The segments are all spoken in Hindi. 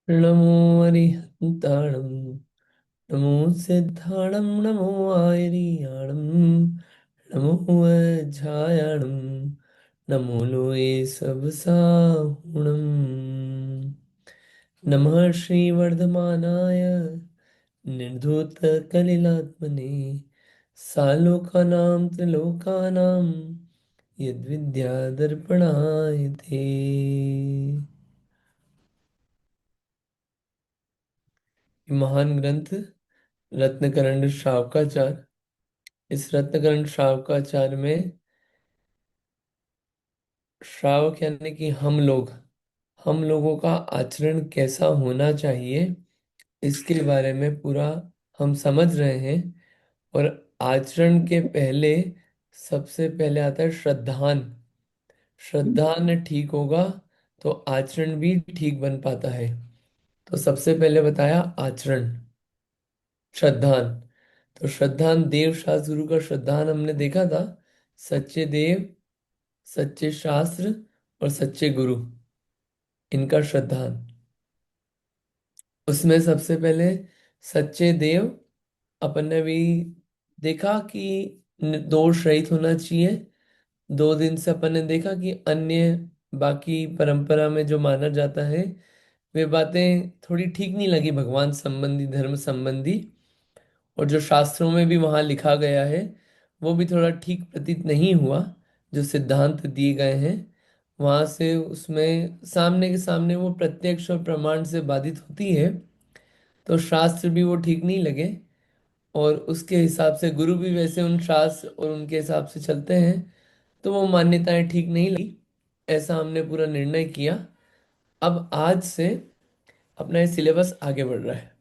नमो अरिहन्ताणं नमो सिद्धाणं नमो आयरियाणं नमो वज्झायाणं नमो लोये सबसाहुणं नमः श्रीवर्धमानाय निर्धूतकलिलात्मने सालोकानां त्रिलोकानां यद्विद्यादर्पणाय ते। महान ग्रंथ रत्नकरंड श्रावकाचार। इस रत्नकरंड श्रावकाचार में श्रावक यानी कि हम लोगों का आचरण कैसा होना चाहिए, इसके बारे में पूरा हम समझ रहे हैं। और आचरण के पहले सबसे पहले आता है श्रद्धान। श्रद्धान ठीक होगा तो आचरण भी ठीक बन पाता है। तो सबसे पहले बताया आचरण, श्रद्धान। तो श्रद्धान देव शास्त्र गुरु का श्रद्धान हमने देखा था। सच्चे देव, सच्चे शास्त्र और सच्चे गुरु, इनका श्रद्धान। उसमें सबसे पहले सच्चे देव अपन ने भी देखा कि दोष रहित होना चाहिए। 2 दिन से अपन ने देखा कि अन्य बाकी परंपरा में जो माना जाता है वे बातें थोड़ी ठीक नहीं लगी, भगवान संबंधी, धर्म संबंधी। और जो शास्त्रों में भी वहाँ लिखा गया है वो भी थोड़ा ठीक प्रतीत नहीं हुआ। जो सिद्धांत दिए गए हैं वहाँ से, उसमें सामने के सामने वो प्रत्यक्ष और प्रमाण से बाधित होती है, तो शास्त्र भी वो ठीक नहीं लगे। और उसके हिसाब से गुरु भी वैसे उन शास्त्र और उनके हिसाब से चलते हैं, तो वो मान्यताएं ठीक नहीं लगी। ऐसा हमने पूरा निर्णय किया। अब आज से अपना ये सिलेबस आगे बढ़ रहा है।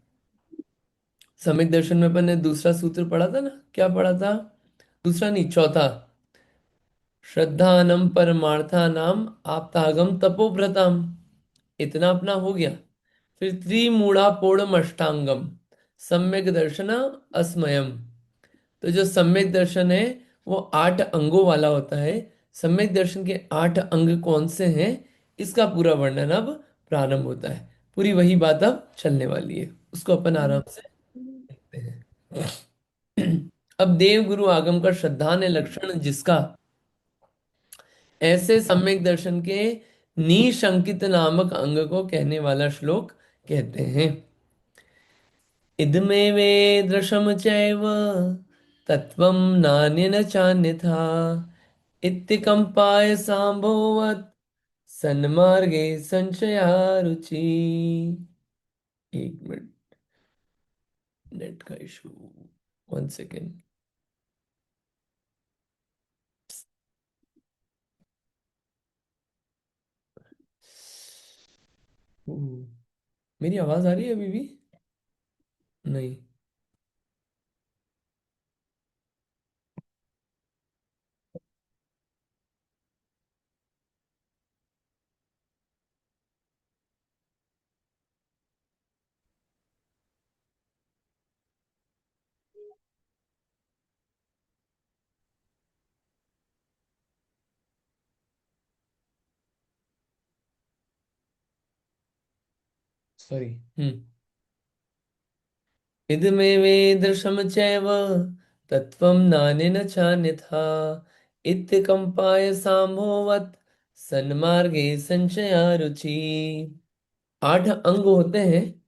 सम्यक दर्शन में अपन ने दूसरा सूत्र पढ़ा था ना, क्या पढ़ा था? दूसरा नहीं, चौथा। श्रद्धानम परमार्थानाम आप्तागम तपोव्रताम। इतना अपना हो गया। फिर त्रिमूढ़ापोड़म अष्टांगम सम्यक दर्शन अस्मयम। तो जो सम्यक दर्शन है वो 8 अंगों वाला होता है। सम्यक दर्शन के 8 अंग कौन से हैं, इसका पूरा वर्णन अब प्रारंभ होता है। पूरी वही बात अब चलने वाली है, उसको अपन आराम से देखते हैं। अब देव गुरु आगम का श्रद्धान है लक्षण जिसका, ऐसे सम्यक दर्शन के निशंकित नामक अंग को कहने वाला श्लोक कहते हैं। इदमे वेदृशम चैव तत्वं नान्यन चान्यथा इत्तिकम्पाय सांभोवत् सन्मार्गे संशया रुचि। एक मिनट, नेट का इशू, 1 सेकेंड। मेरी आवाज आ रही है अभी भी? नहीं। सॉरी। हम्म। इदमे वेदृशम चैव तत्वं नानेन चान्यथा इत्कम्पाय सांभोवत् सन्मार्गे संशया रुचि। 8 अंग होते हैं।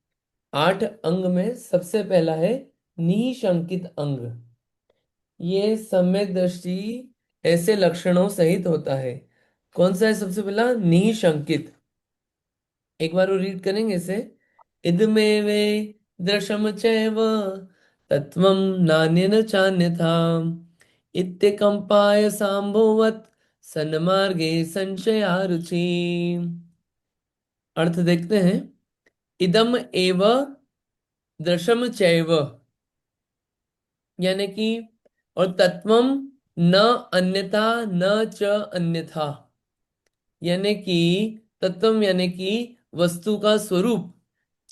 8 अंग में सबसे पहला है निशंकित अंग। ये सम्यक दृष्टि ऐसे लक्षणों सहित होता है। कौन सा है सबसे पहला? निशंकित। एक बार वो रीड करेंगे इसे। इदमेवे दृशम चैव तत्वं नान्यन चान्यथा इत्तेकम्पाय सांभोवत् सन्मार्गे संशया रुचि। अर्थ देखते हैं। इदम एव दृशम चैव, यानी कि, और तत्वम न अन्यथा न च अन्यथा, यानी कि तत्वम यानी कि वस्तु का स्वरूप,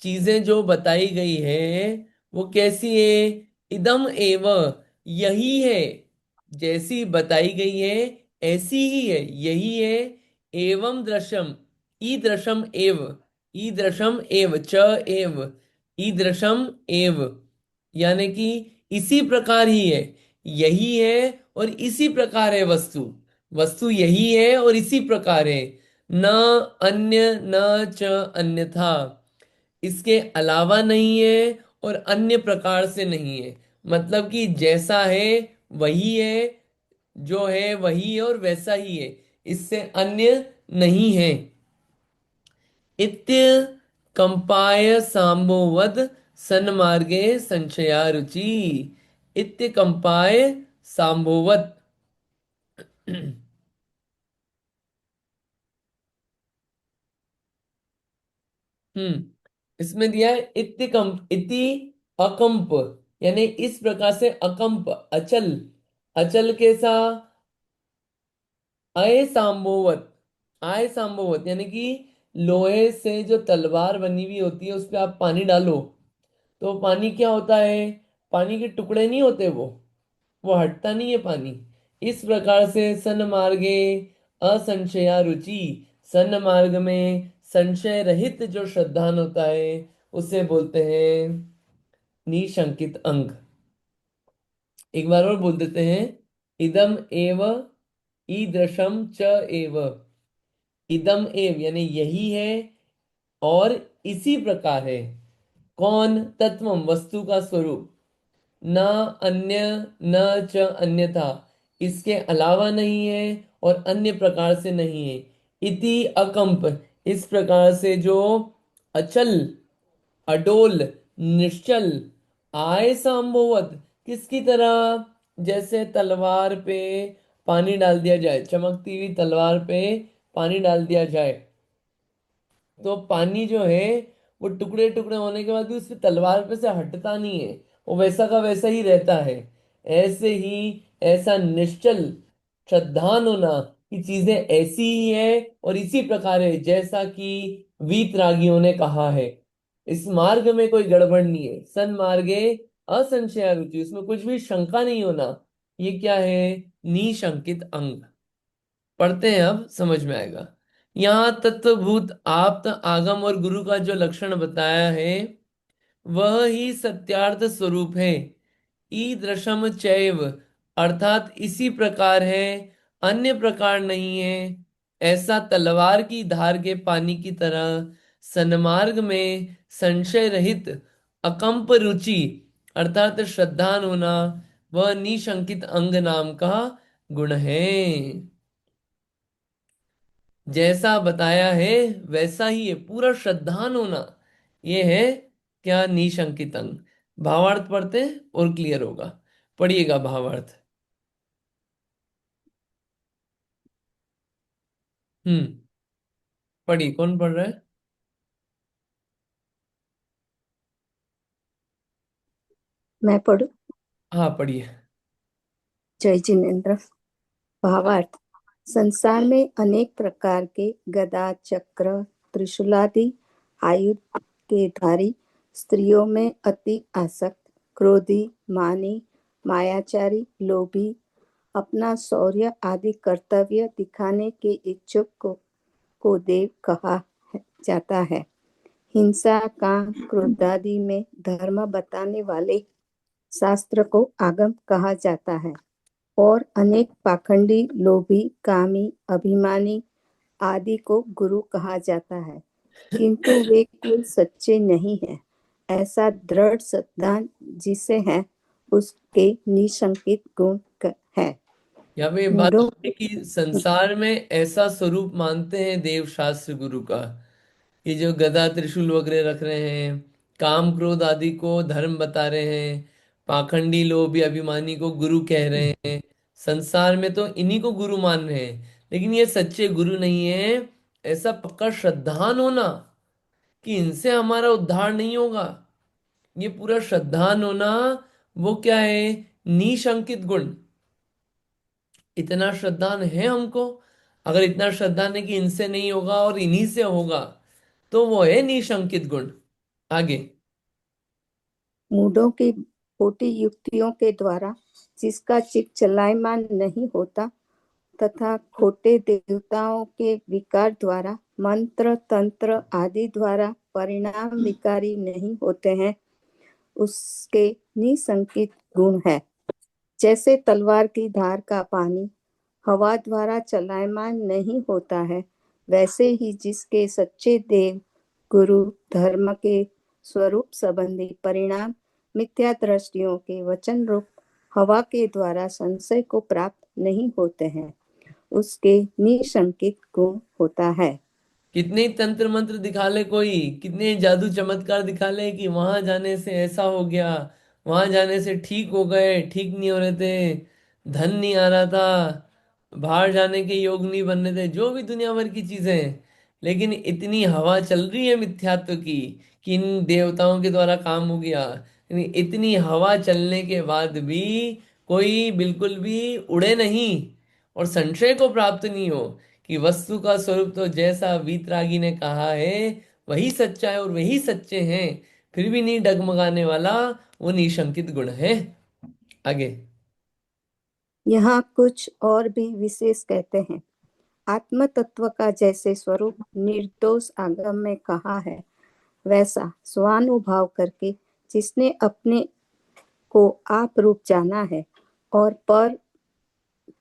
चीजें जो बताई गई है वो कैसी है? इदम एव, यही है, जैसी बताई गई है ऐसी ही है, यही है। एवं दृश्यम, ई दृश्यम एव, ईदृशम एव च एव, ईदृशम एव, यानी कि इसी प्रकार ही है, यही है और इसी प्रकार है वस्तु, वस्तु यही है और इसी प्रकार है। न अन्य न च अन्यथा, इसके अलावा नहीं है और अन्य प्रकार से नहीं है, मतलब कि जैसा है वही है, जो है वही है और वैसा ही है, इससे अन्य नहीं है। इत्य कंपाय सांबोवद सन्मार्गे संशया रुचि, इत्य कंपाय सांबोवत। इसमें दिया है इत्य कंप, इति अकंप, यानी इस प्रकार से अकंप, अचल, अचल कैसा, अय सांबोवत, आय सांबोवत, यानी कि लोहे से जो तलवार बनी हुई होती है उस पे आप पानी डालो तो पानी क्या होता है, पानी के टुकड़े नहीं होते, वो हटता नहीं है पानी। इस प्रकार से सन्मार्गे असंशया रुचि, सन्मार्ग में संशय रहित जो श्रद्धान होता है उसे बोलते हैं निशंकित अंग। एक बार और बोल देते हैं, इदम एव ईदृशम च एव, इदम एव यानी यही है और इसी प्रकार है, कौन, तत्वम वस्तु का स्वरूप, न अन्य न च अन्यथा, इसके अलावा नहीं है और अन्य प्रकार से नहीं है। इति अकंप, इस प्रकार से जो अचल, अडोल, निश्चल, आय संभवत, किसकी तरह, जैसे तलवार पे पानी डाल दिया जाए, चमकती हुई तलवार पे पानी डाल दिया जाए तो पानी जो है वो टुकड़े टुकड़े होने के बाद भी उसकी तलवार पे से हटता नहीं है, वो वैसा का वैसा ही रहता है। ऐसे ही ऐसा निश्चल श्रद्धान होना कि चीजें ऐसी ही है और इसी प्रकार है जैसा कि वीतरागियों ने कहा है, इस मार्ग में कोई गड़बड़ नहीं है, सन्मार्गे असंशया रुचि, उसमें कुछ भी शंका नहीं होना। ये क्या है, निशंकित अंग। पढ़ते हैं, अब समझ में आएगा। यहाँ तत्वभूत आप्त आगम और गुरु का जो लक्षण बताया है वह ही सत्यार्थ स्वरूप है। ईदृशम चैव, अर्थात इसी प्रकार है, अन्य प्रकार नहीं है, ऐसा तलवार की धार के पानी की तरह सन्मार्ग में संशय रहित अकंप रुचि, अर्थात श्रद्धान होना, वह निशंकित अंग नाम का गुण है। जैसा बताया है वैसा ही है, पूरा श्रद्धान होना, ये है क्या, निशंकित अंग। भावार्थ पढ़ते हैं और क्लियर होगा, पढ़िएगा भावार्थ। हम्म, पढ़िए, कौन पढ़ रहा है? मैं पढ़ू। हाँ पढ़िए। जय जिनेन्द्र। भावार्थ। संसार में अनेक प्रकार के गदा, चक्र, त्रिशूलादि आयुध के धारी, स्त्रियों में अति आसक्त, क्रोधी, मानी, मायाचारी, लोभी, अपना शौर्य आदि कर्तव्य दिखाने के इच्छुक को देव कहा जाता है। हिंसा, काम, क्रोधादि में धर्म बताने वाले शास्त्र को आगम कहा जाता है। और अनेक पाखंडी, लोभी, कामी, अभिमानी आदि को गुरु कहा जाता है, किंतु वे कोई सच्चे नहीं हैं। ऐसा दृढ़ सिद्धांत जिसे है उसके निशंकित गुण है। यहाँ पे ये बात मूढ़ों है कि संसार में ऐसा स्वरूप मानते हैं देव शास्त्र गुरु का, ये जो गदा त्रिशूल वगैरह रख रहे हैं, काम क्रोध आदि को धर्म बता रहे हैं, पाखंडी लोभ या अभिमानी को गुरु कह रहे हैं, संसार में तो इन्हीं को गुरु मान रहे हैं, लेकिन ये सच्चे गुरु नहीं है। ऐसा पक्का श्रद्धान होना कि इनसे हमारा उद्धार नहीं होगा, ये पूरा श्रद्धान होना, वो क्या है, निशंकित गुण। इतना श्रद्धान है हमको, अगर इतना श्रद्धान है कि इनसे नहीं होगा और इन्हीं से होगा, तो वो है निशंकित गुण। आगे। मूढ़ों की खोटी युक्तियों के द्वारा जिसका चित्त चलायमान नहीं होता, तथा खोटे देवताओं के विकार द्वारा, मंत्र तंत्र आदि द्वारा परिणाम विकारी नहीं होते हैं, उसके निसंकित गुण है। जैसे तलवार की धार का पानी हवा द्वारा चलायमान नहीं होता है, वैसे ही जिसके सच्चे देव गुरु धर्म के स्वरूप संबंधी परिणाम मिथ्या दृष्टियों के वचन रूप हवा के द्वारा संशय को प्राप्त नहीं होते हैं, उसके निशंकित गुण होता है। कितने ही तंत्र मंत्र दिखा ले कोई, कितने जादू चमत्कार दिखा ले कि वहां जाने से ऐसा हो गया, वहां जाने से ठीक हो गए, ठीक नहीं हो रहे थे, धन नहीं आ रहा था, बाहर जाने के योग नहीं बन रहे थे, जो भी दुनिया भर की चीजें हैं। लेकिन इतनी हवा चल रही है मिथ्यात्व की कि इन देवताओं के द्वारा काम हो गया। यानी इतनी हवा चलने के बाद भी कोई बिल्कुल भी उड़े नहीं और संशय को प्राप्त नहीं हो कि वस्तु का स्वरूप तो जैसा वीतरागी ने कहा है वही सच्चा है और वही सच्चे हैं, फिर भी नहीं डगमगाने वाला वो निशंकित गुण है। आगे। यहाँ कुछ और भी विशेष कहते हैं। आत्म तत्व का जैसे स्वरूप निर्दोष आगम में कहा है, वैसा स्वानुभाव करके जिसने अपने को आप रूप जाना है और पर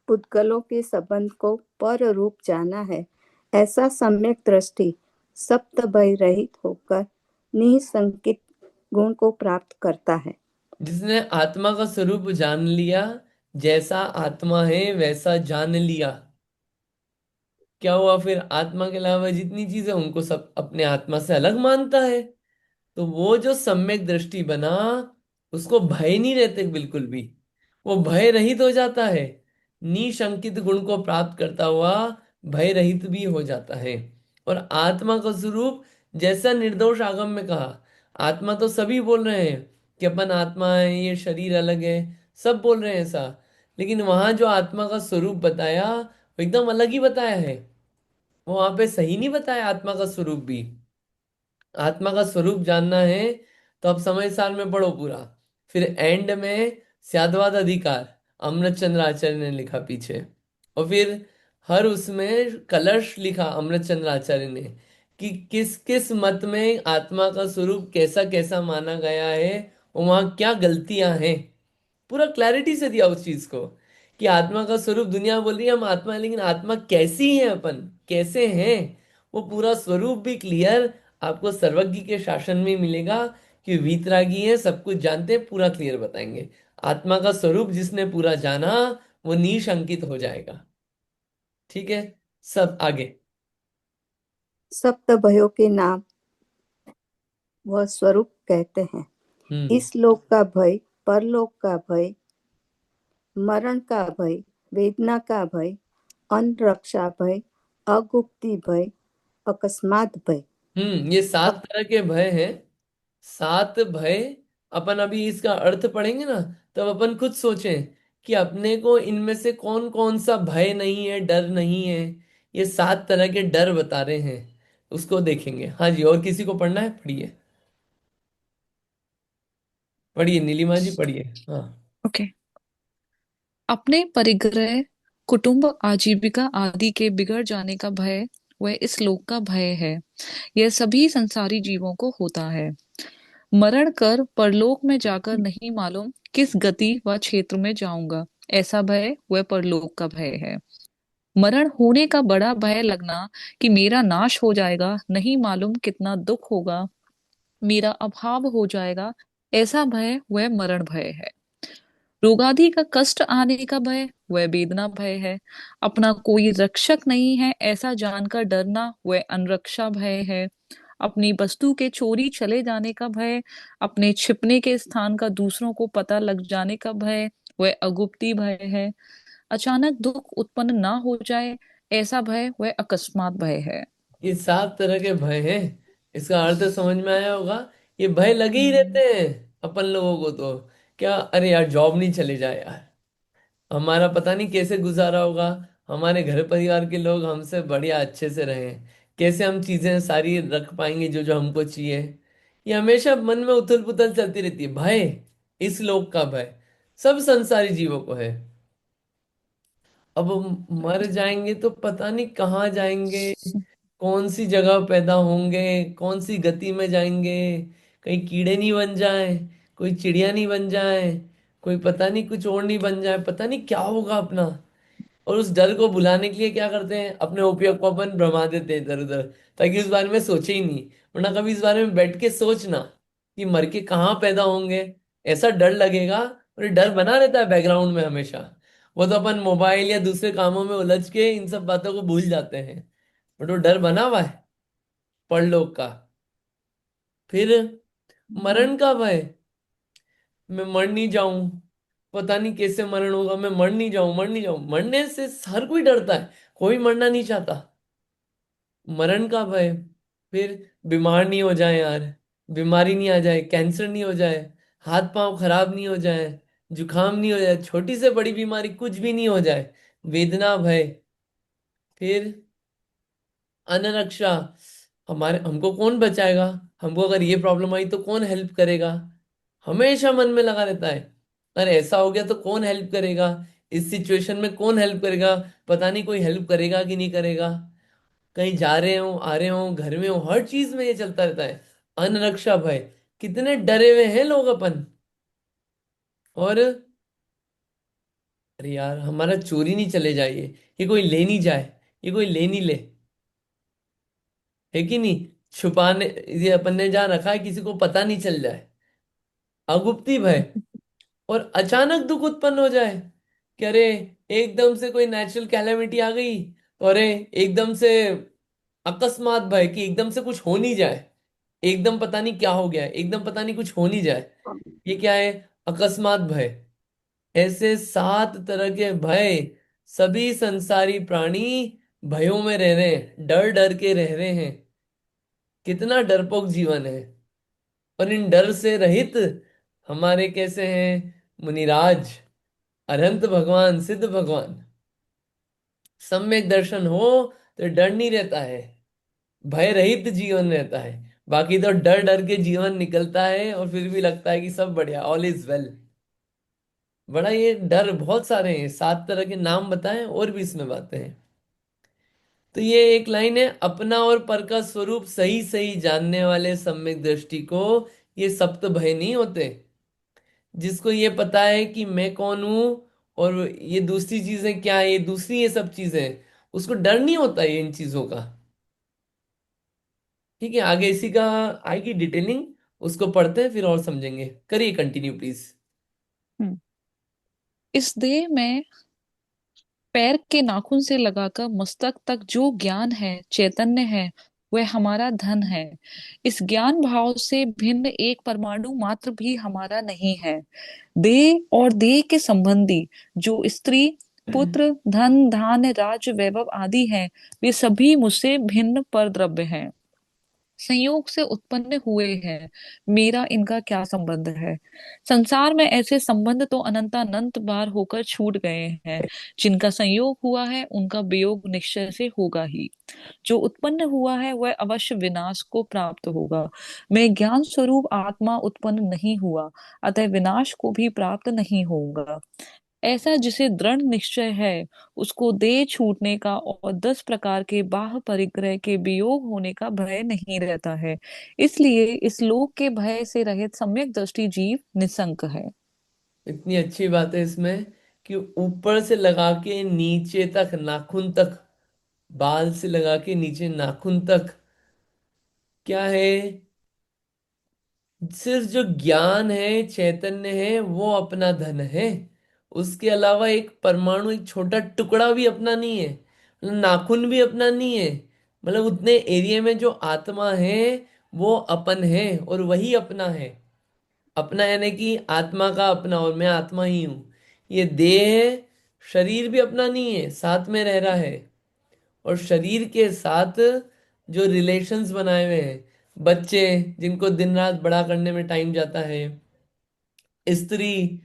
पुद्गलों के संबंध को पर रूप जाना है, ऐसा सम्यक दृष्टि सप्त भय रहित होकर निसंकित गुण को प्राप्त करता है। जिसने आत्मा का स्वरूप जान लिया, जैसा आत्मा है वैसा जान लिया, क्या हुआ फिर? आत्मा के अलावा जितनी चीजें उनको सब अपने आत्मा से अलग मानता है। तो वो जो सम्यक दृष्टि बना, उसको भय नहीं रहते बिल्कुल भी, वो भय रहित हो जाता है। निशंकित गुण को प्राप्त करता हुआ भय रहित भी हो जाता है। और आत्मा का स्वरूप जैसा निर्दोष आगम में कहा, आत्मा तो सभी बोल रहे हैं कि अपन आत्मा है, ये शरीर अलग है, सब बोल रहे हैं ऐसा। लेकिन वहां जो आत्मा का स्वरूप बताया वो एकदम अलग ही बताया है। वो वहां पे सही नहीं बताया आत्मा का स्वरूप भी। आत्मा का स्वरूप जानना है तो अब समय सार में पढ़ो पूरा। फिर एंड में स्याद्वाद अधिकार अमृत चंद्र आचार्य ने लिखा पीछे। और फिर हर उसमें कलश लिखा अमृत चंद्र आचार्य ने कि किस किस मत में आत्मा का स्वरूप कैसा कैसा माना गया है और वहां क्या गलतियां हैं। पूरा क्लैरिटी से दिया उस चीज को कि आत्मा का स्वरूप, दुनिया बोल रही है हम आत्मा है, लेकिन आत्मा कैसी है, अपन कैसे हैं, वो पूरा स्वरूप भी क्लियर आपको सर्वज्ञ के शासन में मिलेगा कि वीतरागी है, सब कुछ जानते हैं, पूरा क्लियर बताएंगे। आत्मा का स्वरूप जिसने पूरा जाना वो निशंकित हो जाएगा। ठीक है, सब आगे। सप्त भयों के नाम वह स्वरूप कहते हैं। हम्म। इस लोक का भय, परलोक का भय, मरण का भय, वेदना का भय, अन्न रक्षा भय, अगुप्ती भय, अकस्मात भय। ये 7 तरह के भय हैं। 7 भय। अपन अभी इसका अर्थ पढ़ेंगे ना, तब अपन खुद सोचें कि अपने को इनमें से कौन कौन सा भय नहीं है, डर नहीं है। ये 7 तरह के डर बता रहे हैं, उसको देखेंगे। हाँ जी, और किसी को पढ़ना है? पढ़िए, पढ़िए नीलिमा जी, पढ़िए। हाँ। ओके। अपने परिग्रह, कुटुंब, आजीविका आदि के बिगड़ जाने का भय वह इस लोक का भय है। यह सभी संसारी जीवों को होता है। मरण कर परलोक में जाकर नहीं मालूम किस गति व क्षेत्र में जाऊंगा, ऐसा भय वह परलोक का भय है। मरण होने का बड़ा भय लगना कि मेरा नाश हो जाएगा, नहीं मालूम कितना दुख होगा, मेरा अभाव हो जाएगा, ऐसा भय वह मरण भय है। रोगादि का कष्ट आने का भय वह वेदना भय है। अपना कोई रक्षक नहीं है ऐसा जानकर डरना वह अनरक्षा भय है। अपनी वस्तु के चोरी चले जाने का भय, अपने छिपने के स्थान का दूसरों को पता लग जाने का भय वह अगुप्ती भय है। अचानक दुख उत्पन्न ना हो जाए ऐसा भय वह अकस्मात भय है। ये 7 तरह के भय हैं। इसका अर्थ समझ में आया होगा। ये भय लगे ही रहते हैं अपन लोगों को तो। क्या, अरे यार जॉब नहीं चले जाए यार, हमारा पता नहीं कैसे गुजारा होगा, हमारे घर परिवार के लोग हमसे बढ़िया अच्छे से रहें, कैसे हम चीजें सारी रख पाएंगे जो जो हमको चाहिए। ये हमेशा मन में उथल पुथल चलती रहती है। भय, इस लोक का भय सब संसारी जीवों को है। अब हम मर जाएंगे तो पता नहीं कहाँ जाएंगे, कौन सी जगह पैदा होंगे, कौन सी गति में जाएंगे। कहीं कीड़े नहीं बन जाए, कोई चिड़िया नहीं बन जाए, कोई पता नहीं कुछ और नहीं बन जाए, पता नहीं क्या होगा अपना। और उस डर को भुलाने के लिए क्या करते हैं, अपने उपयोग को अपन भ्रमा देते हैं इधर उधर, ताकि उस बारे में सोचे ही नहीं। वरना कभी इस बारे में बैठ के सोचना कि मर के कहाँ पैदा होंगे, ऐसा डर लगेगा। और ये डर बना रहता है बैकग्राउंड में हमेशा। वो तो अपन मोबाइल या दूसरे कामों में उलझ के इन सब बातों को भूल जाते हैं, बट वो डर बना हुआ है परलोक का। फिर मरण का भय, मैं मर नहीं जाऊं, पता नहीं कैसे मरण होगा, मैं मर नहीं जाऊं, मर नहीं जाऊं। मरने से हर कोई डरता है, कोई मरना नहीं चाहता। मरण का भय। फिर बीमार नहीं हो जाए यार, बीमारी नहीं आ जाए, कैंसर नहीं हो जाए, हाथ पांव खराब नहीं हो जाए, जुकाम नहीं हो जाए, छोटी से बड़ी बीमारी कुछ भी नहीं हो जाए। वेदना भय। फिर अन्न रक्षा, हमारे हमको कौन बचाएगा, हमको अगर ये प्रॉब्लम आई तो कौन हेल्प करेगा, हमेशा मन में लगा रहता है। अरे ऐसा हो गया तो कौन हेल्प करेगा, इस सिचुएशन में कौन हेल्प करेगा, पता नहीं कोई हेल्प करेगा कि नहीं करेगा। कहीं जा रहे हो आ रहे हो घर में हो, हर चीज में ये चलता रहता है। अन्न रक्षा भय, कितने डरे हुए हैं लोग अपन। और अरे यार हमारा चोरी नहीं चले जाए, ये कोई ले नहीं जाए, ये कोई ले नहीं ले, है कि नहीं। छुपाने, ये अपन ने जहां रखा है किसी को पता नहीं चल जाए। अगुप्ती भय, और अचानक दुख उत्पन्न हो जाए कि अरे एकदम से कोई नेचुरल कैलेमिटी आ गई, तो अरे एकदम से अकस्मात भय कि एकदम से कुछ हो नहीं जाए, एकदम पता नहीं क्या हो गया, एकदम पता नहीं कुछ हो नहीं जाए। ये क्या है, अकस्मात भय। ऐसे 7 तरह के भय, सभी संसारी प्राणी भयों में रह रहे हैं, डर डर के रह रहे हैं। कितना डरपोक जीवन है। और इन डर से रहित हमारे कैसे हैं मुनिराज, अनंत भगवान, सिद्ध भगवान। सम्यक दर्शन हो तो डर नहीं रहता है, भय रहित जीवन रहता है। बाकी तो डर डर के जीवन निकलता है और फिर भी लगता है कि सब बढ़िया, ऑल इज वेल। बड़ा ये डर बहुत सारे हैं, 7 तरह के नाम बताएं और भी इसमें बातें हैं। तो ये एक लाइन है, अपना और पर का स्वरूप सही सही जानने वाले सम्यक दृष्टि को ये सप्त भय नहीं होते। जिसको ये पता है कि मैं कौन हूं और ये दूसरी चीजें क्या है, ये दूसरी ये सब चीजें, उसको डर नहीं होता है इन चीजों का। ठीक है, आगे इसी का आएगी डिटेलिंग, उसको पढ़ते हैं फिर और समझेंगे। करिए कंटिन्यू प्लीज। हम्म। इस देह में पैर के नाखून से लगाकर मस्तक तक जो ज्ञान है, चैतन्य है, वह हमारा धन है। इस ज्ञान भाव से भिन्न एक परमाणु मात्र भी हमारा नहीं है। देह और देह के संबंधी जो स्त्री, पुत्र, धन, धान्य, राज्य, वैभव आदि हैं, वे सभी मुझसे भिन्न पर द्रव्य हैं, संयोग से उत्पन्न हुए हैं। मेरा इनका क्या संबंध है। संसार में ऐसे संबंध तो अनंतानंत बार होकर छूट गए हैं। जिनका संयोग हुआ है उनका वियोग निश्चय से होगा ही। जो उत्पन्न हुआ है वह अवश्य विनाश को प्राप्त होगा। मैं ज्ञान स्वरूप आत्मा उत्पन्न नहीं हुआ, अतः विनाश को भी प्राप्त नहीं होगा। ऐसा जिसे दृढ़ निश्चय है, उसको देह छूटने का और 10 प्रकार के बाह्य परिग्रह के वियोग होने का भय नहीं रहता है। इसलिए इस लोक के भय से रहित सम्यक दृष्टि जीव निसंक है। इतनी अच्छी बात है इसमें कि ऊपर से लगा के नीचे तक नाखून तक, बाल से लगा के नीचे नाखून तक क्या है, सिर्फ जो ज्ञान है चैतन्य है वो अपना धन है। उसके अलावा एक परमाणु, एक छोटा टुकड़ा भी अपना नहीं है, मतलब नाखून भी अपना नहीं है। मतलब उतने एरिया में जो आत्मा है वो अपन है और वही अपना है। अपना यानी कि आत्मा का अपना, और मैं आत्मा ही हूं। ये देह, शरीर भी अपना नहीं है, साथ में रह रहा है। और शरीर के साथ जो रिलेशंस बनाए हुए हैं, बच्चे जिनको दिन रात बड़ा करने में टाइम जाता है, स्त्री,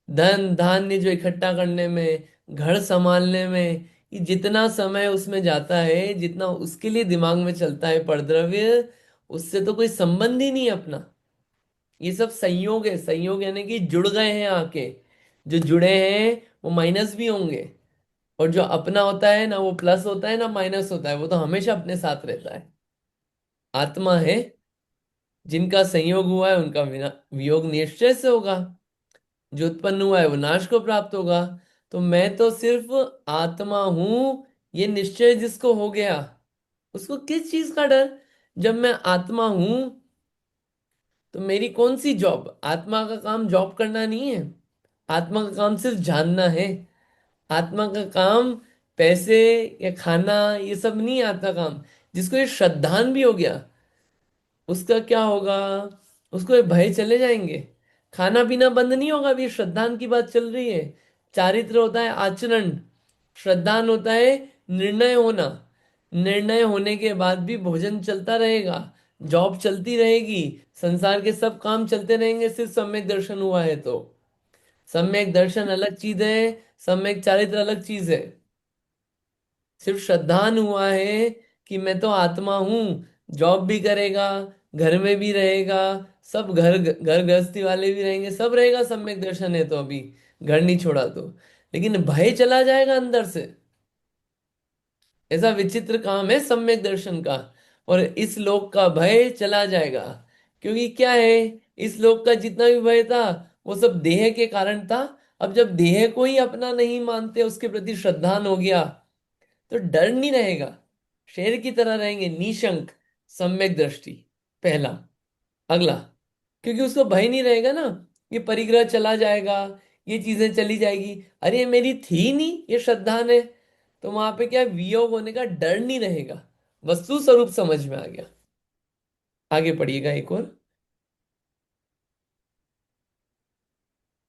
धन धान्य जो इकट्ठा करने में, घर संभालने में, ये जितना समय उसमें जाता है, जितना उसके लिए दिमाग में चलता है परद्रव्य, उससे तो कोई संबंध ही नहीं है अपना। ये सब संयोग है, संयोग यानी कि जुड़ गए हैं आके, जो जुड़े हैं वो माइनस भी होंगे। और जो अपना होता है ना, वो प्लस होता है ना माइनस होता है, वो तो हमेशा अपने साथ रहता है। आत्मा है, जिनका संयोग हुआ है उनका वियोग निश्चय से होगा। जो उत्पन्न हुआ है वो नाश को प्राप्त होगा। तो मैं तो सिर्फ आत्मा हूं, ये निश्चय जिसको हो गया, उसको किस चीज का डर? जब मैं आत्मा हूं तो मेरी कौन सी जॉब? आत्मा का काम जॉब करना नहीं है। आत्मा का काम सिर्फ जानना है। आत्मा का काम पैसे या खाना ये सब नहीं है आत्मा का काम। जिसको ये श्रद्धान भी हो गया, उसका क्या होगा? उसको ये भय चले जाएंगे। खाना पीना बंद नहीं होगा। अभी श्रद्धान की बात चल रही है। चारित्र होता है आचरण, श्रद्धान होता है निर्णय होना। निर्णय होने के बाद भी भोजन चलता रहेगा, जॉब चलती रहेगी, संसार के सब काम चलते रहेंगे, सिर्फ सम्यक दर्शन हुआ है तो। सम्यक दर्शन अलग चीज है, सम्यक चारित्र अलग चीज है। सिर्फ श्रद्धान हुआ है कि मैं तो आत्मा हूं, जॉब भी करेगा, घर में भी रहेगा, सब घर घर गृहस्थी वाले भी रहेंगे, सब रहेगा, सम्यक दर्शन है तो अभी घर नहीं छोड़ा तो। लेकिन भय चला जाएगा अंदर से। ऐसा विचित्र काम है सम्यक दर्शन का। और इस लोक का भय चला जाएगा। क्योंकि क्या है, इस लोक का जितना भी भय था वो सब देह के कारण था। अब जब देह को ही अपना नहीं मानते, उसके प्रति श्रद्धान हो गया, तो डर नहीं रहेगा। शेर की तरह रहेंगे निशंक, सम्यक दृष्टि। पहला। अगला, क्योंकि उसको भय नहीं रहेगा ना, ये परिग्रह चला जाएगा, ये चीजें चली जाएगी, अरे ये मेरी थी नहीं, ये श्रद्धा ने। तो वहां पे क्या, वियोग होने का डर नहीं रहेगा। वस्तु स्वरूप समझ में आ गया। आगे पढ़िएगा एक और।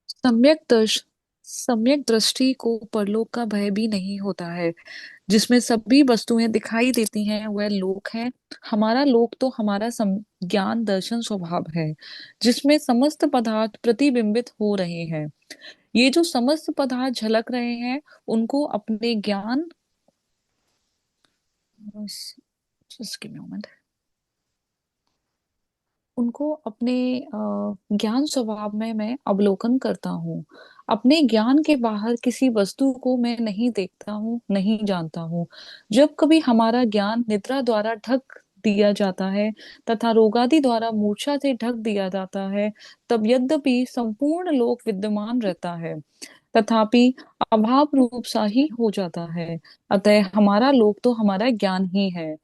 सम्यक दर्श सम्यक दृष्टि को परलोक का भय भी नहीं होता है। जिसमें सभी वस्तुएं दिखाई देती हैं वह लोक है। हमारा लोक तो हमारा ज्ञान दर्शन स्वभाव है, जिसमें समस्त पदार्थ प्रतिबिंबित हो रहे हैं। ये जो समस्त पदार्थ झलक रहे हैं, उनको अपने ज्ञान, just give me a moment. उनको अपने ज्ञान स्वभाव में मैं अवलोकन करता हूँ। अपने ज्ञान के बाहर किसी वस्तु को मैं नहीं देखता हूँ, नहीं जानता हूँ। जब कभी हमारा ज्ञान निद्रा द्वारा ढक दिया जाता है तथा रोगादि द्वारा मूर्छा से ढक दिया जाता है, तब यद्यपि संपूर्ण लोक विद्यमान रहता है, तथापि अभाव रूप सा ही हो जाता है। अतः हमारा लोक तो हमारा ज्ञान ही है।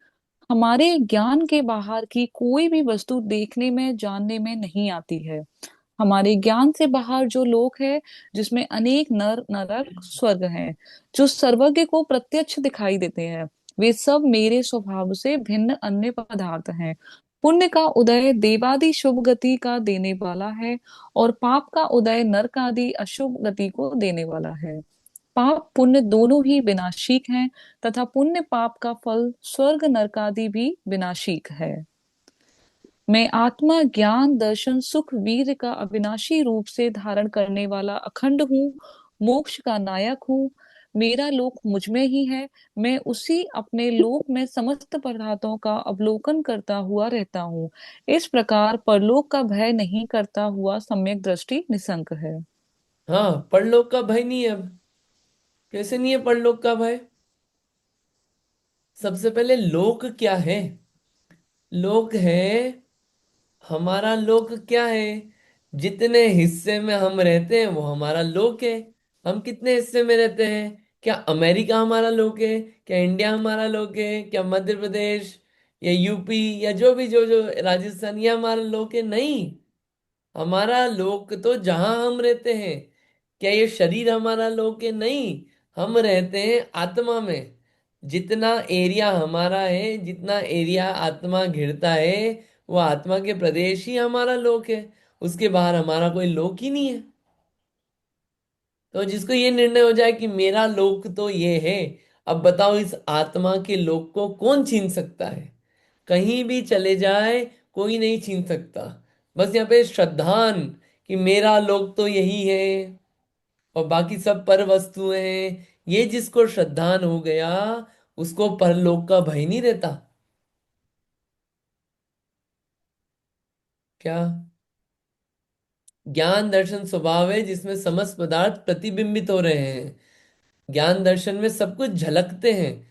हमारे ज्ञान के बाहर की कोई भी वस्तु देखने में, जानने में नहीं आती है। हमारे ज्ञान से बाहर जो लोक है, जिसमें अनेक नर नरक स्वर्ग हैं, जो सर्वज्ञ को प्रत्यक्ष दिखाई देते हैं, वे सब मेरे स्वभाव से भिन्न अन्य पदार्थ हैं। पुण्य का उदय देवादि शुभ गति का देने वाला है, और पाप का उदय नरक आदि अशुभ गति को देने वाला है। पाप पुण्य दोनों ही विनाशीक हैं, तथा पुण्य पाप का फल स्वर्ग नरकादि भी विनाशीक है। मैं आत्मा ज्ञान दर्शन सुख वीर का अविनाशी रूप से धारण करने वाला अखंड हूँ, मोक्ष का नायक हूँ। मेरा लोक मुझ में ही है। मैं उसी अपने लोक में समस्त पदार्थों का अवलोकन करता हुआ रहता हूँ। इस प्रकार परलोक का भय नहीं करता हुआ सम्यक दृष्टि निसंक है। हाँ, परलोक का भय नहीं है अब। कैसे नहीं है परलोक का भय? सबसे पहले लोक क्या है? लोक है, हमारा लोक क्या है? जितने हिस्से में हम रहते हैं वो हमारा लोक है। हम कितने हिस्से में रहते हैं? क्या अमेरिका हमारा लोक है? क्या इंडिया हमारा लोक है? क्या मध्य प्रदेश या यूपी या जो भी, जो जो राजस्थान, ये हमारा लोक है? नहीं। हमारा लोक तो जहां हम रहते हैं। क्या ये शरीर हमारा लोक है? नहीं। हम रहते हैं आत्मा में। जितना एरिया हमारा है, जितना एरिया आत्मा घिरता है, वो आत्मा के प्रदेश ही हमारा लोक है। उसके बाहर हमारा कोई लोक ही नहीं है। तो जिसको ये निर्णय हो जाए कि मेरा लोक तो ये है, अब बताओ इस आत्मा के लोक को कौन छीन सकता है? कहीं भी चले जाए, कोई नहीं छीन सकता। बस यहाँ पे श्रद्धान कि मेरा लोक तो यही है, और बाकी सब पर वस्तुएं हैं, ये जिसको श्रद्धान हो गया, उसको परलोक का भय नहीं रहता। क्या? ज्ञान दर्शन स्वभाव है जिसमें समस्त पदार्थ प्रतिबिंबित हो रहे हैं। ज्ञान दर्शन में सब कुछ झलकते हैं,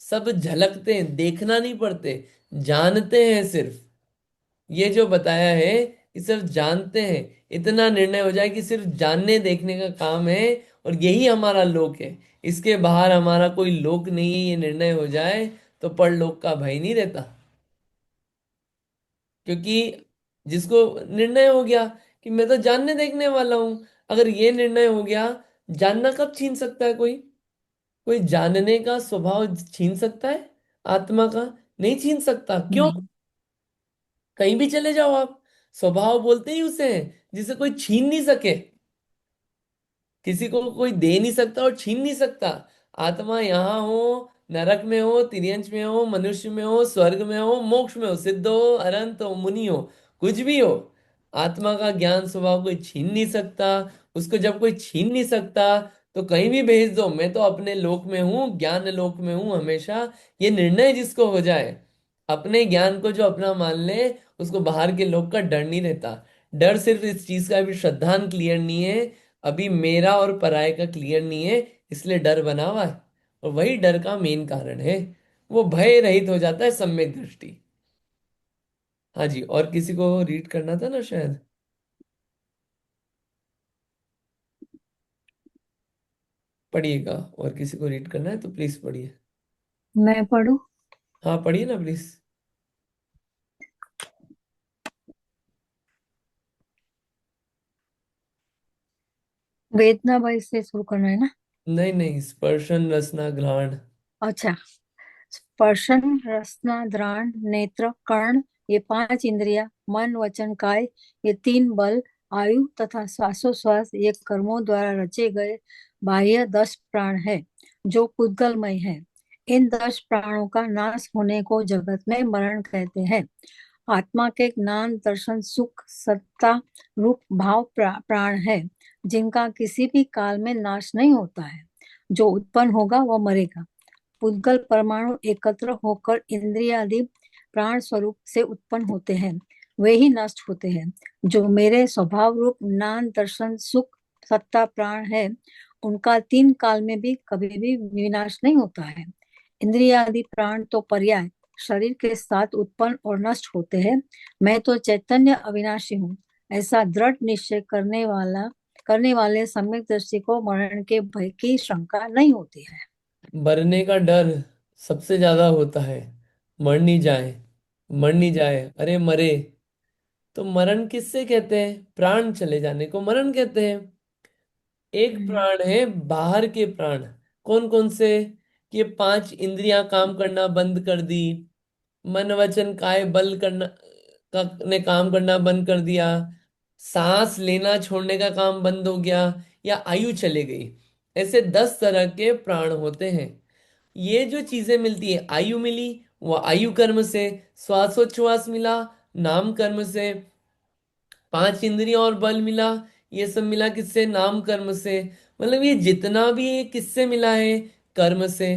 सब झलकते हैं, देखना नहीं पड़ते, जानते हैं सिर्फ। ये जो बताया है ये सिर्फ जानते हैं। इतना निर्णय हो जाए कि सिर्फ जानने देखने का काम है, और यही हमारा लोक है। इसके बाहर हमारा कोई लोक नहीं है, ये निर्णय हो जाए तो परलोक का भय नहीं रहता। क्योंकि जिसको निर्णय हो गया कि मैं तो जानने देखने वाला हूं, अगर ये निर्णय हो गया, जानना कब छीन सकता है कोई? कोई जानने का स्वभाव छीन सकता है आत्मा का? नहीं छीन सकता। क्यों? नहीं। कहीं भी चले जाओ आप, स्वभाव बोलते ही उसे हैं जिसे कोई छीन नहीं सके। किसी को कोई दे नहीं सकता और छीन नहीं सकता। आत्मा यहाँ हो, नरक में हो, तिर्यंच में हो, मनुष्य में हो, स्वर्ग में हो, मोक्ष में हो, सिद्ध हो, अनंत हो, मुनि हो, कुछ भी हो, आत्मा का ज्ञान स्वभाव कोई छीन नहीं सकता। उसको जब कोई छीन नहीं सकता तो कहीं भी भेज दो, मैं तो अपने लोक में हूँ, ज्ञान लोक में हूँ हमेशा। ये निर्णय जिसको हो जाए, अपने ज्ञान को जो अपना मान ले, उसको बाहर के लोक का डर नहीं रहता। डर सिर्फ इस चीज का भी श्रद्धान क्लियर नहीं है, अभी मेरा और पराये का क्लियर नहीं है, इसलिए डर बना हुआ है। और वही डर का मेन कारण है। वो भय रहित हो जाता है सम्यक दृष्टि। हाँ जी, और किसी को रीड करना था ना शायद? पढ़िएगा, और किसी को रीड करना है तो प्लीज पढ़िए। मैं पढ़ूं? हाँ पढ़िए ना प्लीज। वेदना बाई से शुरू करना है ना? नहीं नहीं, स्पर्शन रसना घ्राण। अच्छा। स्पर्शन, रसना, घ्राण, नेत्र, कर्ण, ये पांच इंद्रिया, मन, वचन, काय, ये तीन बल, आयु तथा श्वासोश्वास, ये कर्मों द्वारा रचे गए बाह्य 10 प्राण है, जो पुद्गलमय है। इन 10 प्राणों का नाश होने को जगत में मरण कहते हैं। आत्मा के ज्ञान, दर्शन, सुख, सत्ता रूप भाव प्राण है, जिनका किसी भी काल में नाश नहीं होता है। जो उत्पन्न होगा वह मरेगा। पुद्गल परमाणु एकत्र होकर इंद्रियादि प्राण स्वरूप से उत्पन्न होते हैं, वे ही नष्ट होते हैं। जो मेरे स्वभाव रूप ज्ञान, दर्शन, सुख, सत्ता प्राण है, उनका 3 काल में भी कभी भी विनाश नहीं होता है। इंद्रियादि प्राण तो पर्याय शरीर के साथ उत्पन्न और नष्ट होते हैं। मैं तो चैतन्य अविनाशी हूँ, ऐसा दृढ़ निश्चय करने वाले सम्यक दृष्टि को मरण के भय की शंका नहीं होती है। मरने का डर सबसे ज्यादा होता है। मर नहीं जाए, मर नहीं जाए, अरे मरे। तो मरण किससे कहते हैं? प्राण चले जाने को मरण कहते हैं। एक हम्म। प्राण है बाहर के प्राण। कौन कौन से? कि ये 5 इंद्रियां काम करना बंद कर दी, मन वचन काय बल करना का ने काम करना बंद कर दिया, सांस लेना छोड़ने का काम बंद हो गया, या आयु चले गई। ऐसे 10 तरह के प्राण होते हैं। ये जो चीजें मिलती है, आयु मिली वो आयु कर्म से, श्वासोच्छ्वास मिला नाम कर्म से, 5 इंद्रियां और बल मिला, ये सब मिला किससे? नाम कर्म से। मतलब ये जितना भी है किससे मिला है? कर्म से।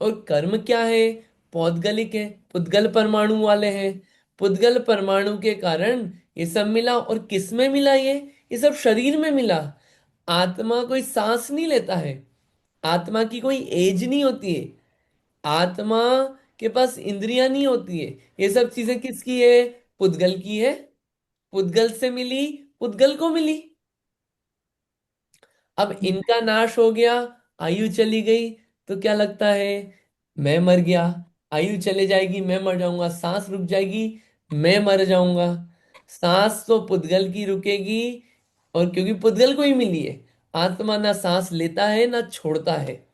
और कर्म क्या है? पौद्गलिक है, पुद्गल परमाणु वाले हैं। पुद्गल परमाणु के कारण ये सब मिला। और किस में मिला ये सब शरीर में मिला। आत्मा कोई सांस नहीं लेता है, आत्मा की कोई एज नहीं होती है, आत्मा के पास इंद्रियां नहीं होती है। ये सब चीजें किसकी है? पुद्गल की है। पुद्गल से मिली, पुद्गल को मिली। अब इनका नाश हो गया, आयु चली गई, तो क्या लगता है? मैं मर गया। आयु चले जाएगी, मैं मर जाऊंगा। सांस रुक जाएगी, मैं मर जाऊंगा। सांस तो पुद्गल की रुकेगी, और क्योंकि पुद्गल को ही मिली है। आत्मा ना सांस लेता है ना छोड़ता है।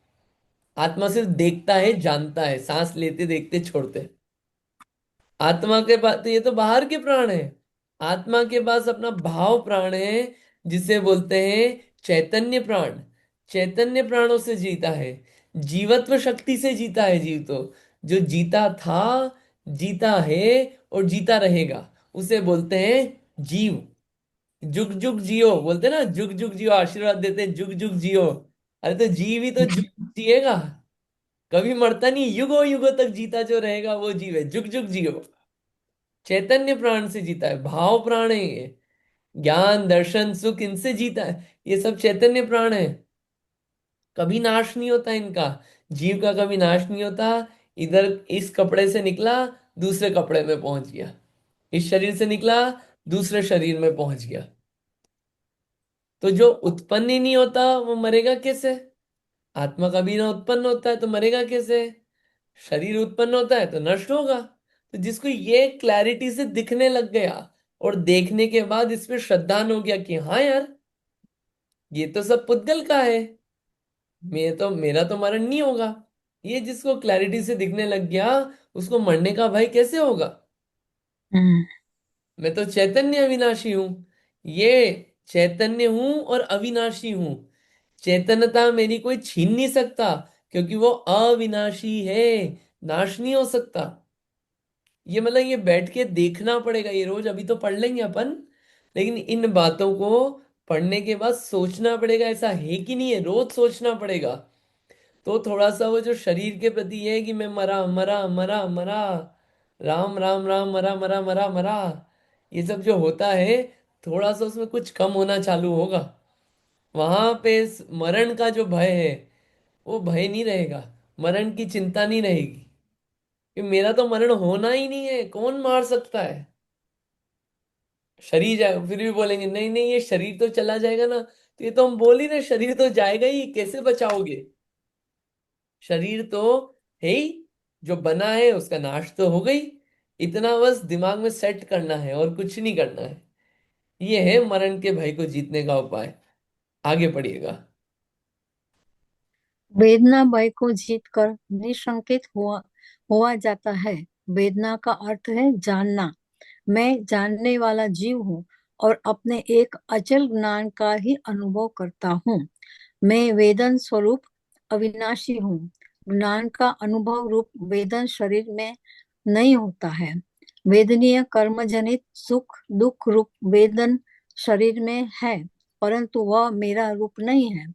आत्मा सिर्फ देखता है, जानता है, सांस लेते देखते छोड़ते। आत्मा के पास तो ये तो बाहर के प्राण है। आत्मा के पास अपना भाव प्राण है, जिसे बोलते हैं चैतन्य प्राण। चैतन्य प्राणों से जीता है, जीवत्व शक्ति से जीता है जीव तो। जो जीता था, जीता है, और जीता रहेगा, उसे बोलते हैं जीव। जुग जुग जियो बोलते हैं ना, जुग जुग जियो आशीर्वाद देते हैं, जुग जुग जियो। अरे तो जीव ही तो जुग जिएगा, कभी मरता नहीं, युगों युगों तक जीता जो रहेगा वो जीव है। जुग जुग जियो। चैतन्य प्राण से जीता है, भाव प्राण है ये। ज्ञान दर्शन सुख इनसे जीता है, ये सब चैतन्य प्राण है। कभी नाश नहीं होता इनका। जीव का कभी नाश नहीं होता। इधर इस कपड़े से निकला, दूसरे कपड़े में पहुंच गया। इस शरीर से निकला, दूसरे शरीर में पहुंच गया। तो जो उत्पन्न ही नहीं होता वो मरेगा कैसे? आत्मा कभी ना उत्पन्न होता है तो मरेगा कैसे? शरीर उत्पन्न होता है तो नष्ट होगा। तो जिसको ये क्लैरिटी से दिखने लग गया और देखने के बाद इस पे श्रद्धान हो गया कि हाँ यार, ये तो सब पुद्गल का है, मेरा तो मरण नहीं होगा। ये जिसको क्लैरिटी से दिखने लग गया, उसको मरने का भय कैसे होगा? हम्म। मैं तो चैतन्य अविनाशी हूं। ये चैतन्य हूं और अविनाशी हूं। चैतन्यता मेरी कोई छीन नहीं सकता, क्योंकि वो अविनाशी है, नाश नहीं हो सकता। ये मतलब ये बैठ के देखना पड़ेगा, ये रोज अभी तो पढ़ लेंगे अपन, लेकिन इन बातों को पढ़ने के बाद सोचना पड़ेगा, ऐसा है कि नहीं है, रोज सोचना पड़ेगा। तो थोड़ा सा वो जो शरीर के प्रति है कि मैं मरा मरा मरा मरा, राम राम राम, मरा मरा मरा मरा, ये सब जो होता है, थोड़ा सा उसमें कुछ कम होना चालू होगा। वहां पे मरण का जो भय है, वो भय नहीं रहेगा। मरण की चिंता नहीं रहेगी कि मेरा तो मरण होना ही नहीं है, कौन मार सकता है? शरीर जाए फिर भी बोलेंगे नहीं नहीं, ये शरीर तो चला जाएगा ना। तो ये तो हम बोल ही रहे, शरीर तो जाएगा ही, कैसे बचाओगे? शरीर तो है ही, जो बना है उसका नाश तो हो गई। इतना बस दिमाग में सेट करना है और कुछ नहीं करना है। ये है मरण के भय को जीतने का उपाय। आगे पढ़िएगा। वेदना भय को जीतकर निशंकित हुआ जाता है। वेदना का अर्थ है जानना। मैं जानने वाला जीव हूँ और अपने एक अचल ज्ञान का ही अनुभव करता हूँ। मैं वेदन स्वरूप अविनाशी हूँ। ज्ञान का अनुभव रूप वेदन शरीर में नहीं होता है। वेदनीय कर्म जनित सुख दुख रूप वेदन शरीर में है, परंतु वह मेरा रूप नहीं है।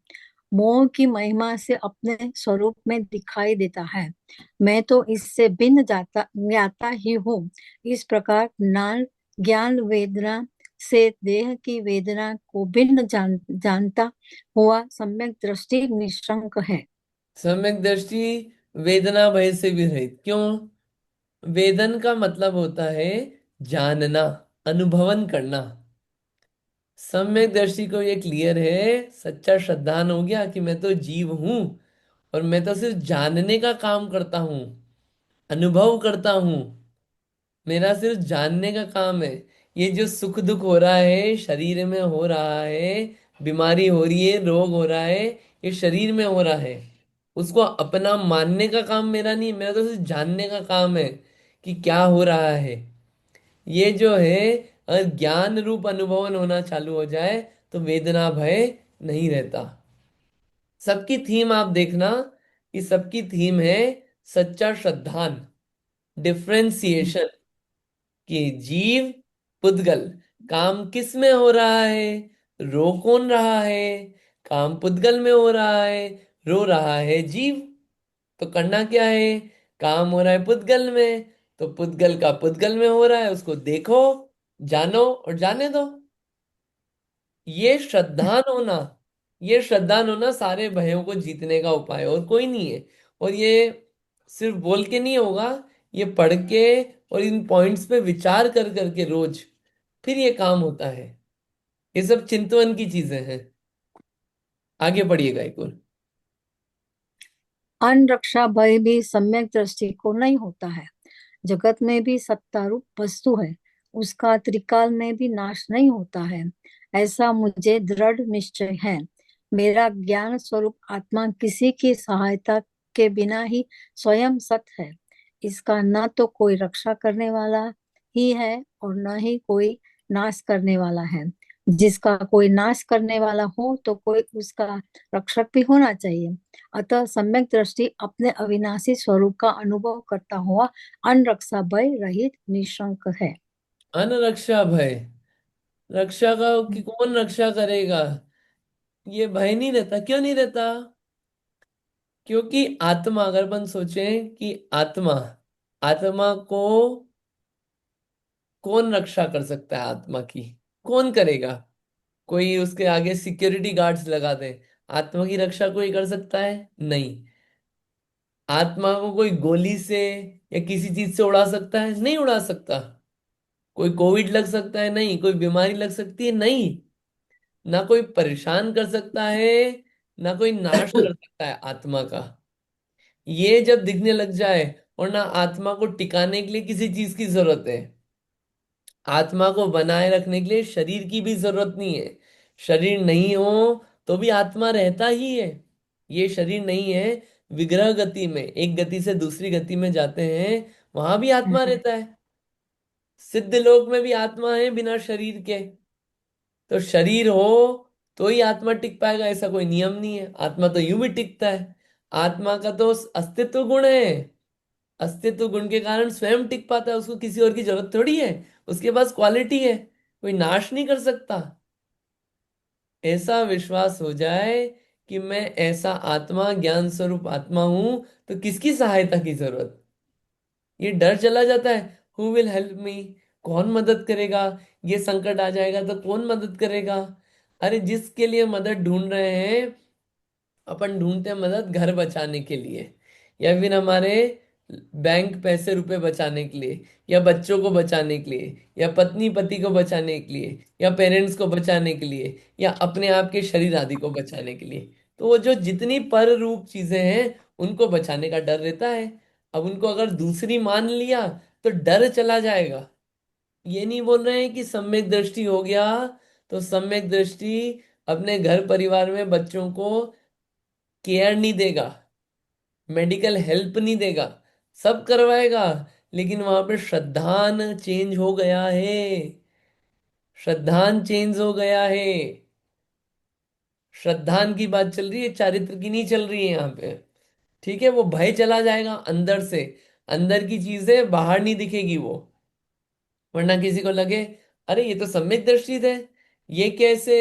मोह की महिमा से अपने स्वरूप में दिखाई देता है। मैं तो इससे भिन्न जाता ज्ञाता ही हूँ। इस प्रकार ज्ञान वेदना से देह की वेदना को भिन्न जानता हुआ सम्यक दृष्टि निशंक है। सम्यक दृष्टि वेदना भय से भी रहित क्यों? वेदन का मतलब होता है जानना, अनुभवन करना। सम्यक दृष्टि को ये क्लियर है, सच्चा श्रद्धान हो गया कि मैं तो जीव हूं और मैं तो सिर्फ जानने का काम करता हूं, अनुभव करता हूं। मेरा सिर्फ जानने का काम है। ये जो सुख दुख हो रहा है, शरीर में हो रहा है, बीमारी हो रही है, रोग हो रहा है, ये शरीर में हो रहा है। उसको अपना मानने का काम मेरा नहीं, मेरा तो सिर्फ जानने का काम है कि क्या हो रहा है। ये जो है, अगर ज्ञान रूप अनुभवन होना चालू हो जाए तो वेदना भय नहीं रहता। सबकी थीम आप देखना कि सबकी थीम है सच्चा श्रद्धान, डिफरेंशिएशन, कि जीव पुद्गल, काम किस में हो रहा है, रो कौन रहा है? काम पुद्गल में हो रहा है, रो रहा है जीव। तो करना क्या है? काम हो रहा है पुद्गल में, तो पुद्गल का पुद्गल में हो रहा है, उसको देखो, जानो और जाने दो। ये श्रद्धान होना, ये श्रद्धान होना सारे भयों को जीतने का उपाय, और कोई नहीं है। और ये सिर्फ बोल के नहीं होगा, ये पढ़ के और इन पॉइंट्स पे विचार कर करके रोज फिर ये काम होता है। ये सब चिंतवन की चीजें हैं। आगे पढ़िएगा एक और। अन्न रक्षा भय भी सम्यक दृष्टि को नहीं होता है। जगत में भी सत्तारूप वस्तु है, उसका त्रिकाल में भी नाश नहीं होता है, ऐसा मुझे दृढ़ निश्चय है। मेरा ज्ञान स्वरूप आत्मा किसी की सहायता के बिना ही स्वयं सत है। इसका न तो कोई रक्षा करने वाला ही है और न ही कोई नाश करने वाला है। जिसका कोई नाश करने वाला हो तो कोई उसका रक्षक भी होना चाहिए। अतः सम्यक दृष्टि अपने अविनाशी स्वरूप का अनुभव करता हुआ अनरक्षा भय रहित निशंक है। अन रक्षा भय, रक्षा का कि कौन रक्षा करेगा, ये भय नहीं रहता। क्यों नहीं रहता? क्योंकि आत्मा, अगर अपन सोचें कि आत्मा, आत्मा को कौन रक्षा कर सकता है? आत्मा की कौन करेगा? कोई उसके आगे सिक्योरिटी गार्ड्स लगा दे, आत्मा की रक्षा कोई कर सकता है? नहीं। आत्मा को कोई गोली से या किसी चीज से उड़ा सकता है? नहीं उड़ा सकता। कोई कोविड लग सकता है? नहीं। कोई बीमारी लग सकती है? नहीं। ना कोई परेशान कर सकता है, ना कोई नाश कर सकता है आत्मा का। ये जब दिखने लग जाए, और ना आत्मा को टिकाने के लिए किसी चीज की जरूरत है, आत्मा को बनाए रखने के लिए शरीर की भी जरूरत नहीं है। शरीर नहीं हो तो भी आत्मा रहता ही है। ये शरीर नहीं है, विग्रह गति में एक गति से दूसरी गति में जाते हैं, वहां भी आत्मा रहता है। सिद्ध लोक में भी आत्मा है बिना शरीर के। तो शरीर हो तो ही आत्मा टिक पाएगा, ऐसा कोई नियम नहीं है। आत्मा तो यूं भी टिकता है। आत्मा का तो अस्तित्व गुण है। अस्तित्व गुण के कारण स्वयं टिक पाता है, उसको किसी और की जरूरत थोड़ी है। उसके पास क्वालिटी है, कोई नाश नहीं कर सकता। ऐसा विश्वास हो जाए कि मैं ऐसा आत्मा, ज्ञान स्वरूप आत्मा हूं, तो किसकी सहायता की जरूरत? ये डर चला जाता है। Who will help me? कौन मदद करेगा? ये संकट आ जाएगा तो कौन मदद करेगा? अरे जिसके लिए मदद ढूंढ रहे हैं, अपन ढूंढते हैं मदद घर बचाने के लिए, या फिर हमारे बैंक पैसे रुपए बचाने के लिए, या बच्चों को बचाने के लिए, या पत्नी पति को बचाने के लिए, या पेरेंट्स को बचाने के लिए, या अपने आप के शरीर आदि को बचाने के लिए। तो वो जो जितनी पर रूप चीजें हैं, उनको बचाने का डर रहता है। अब उनको अगर दूसरी मान लिया तो डर चला जाएगा। ये नहीं बोल रहे हैं कि सम्यक दृष्टि हो गया तो सम्यक दृष्टि अपने घर परिवार में बच्चों को केयर नहीं देगा, मेडिकल हेल्प नहीं देगा, सब करवाएगा। लेकिन वहां पे श्रद्धान चेंज हो गया है। श्रद्धान चेंज हो गया है। श्रद्धान की बात चल रही है, चारित्र की नहीं चल रही है यहाँ पे। ठीक है, वो भय चला जाएगा अंदर से। अंदर की चीजें बाहर नहीं दिखेगी वो। वरना किसी को लगे, अरे ये तो सम्यक दृष्टि थे, ये कैसे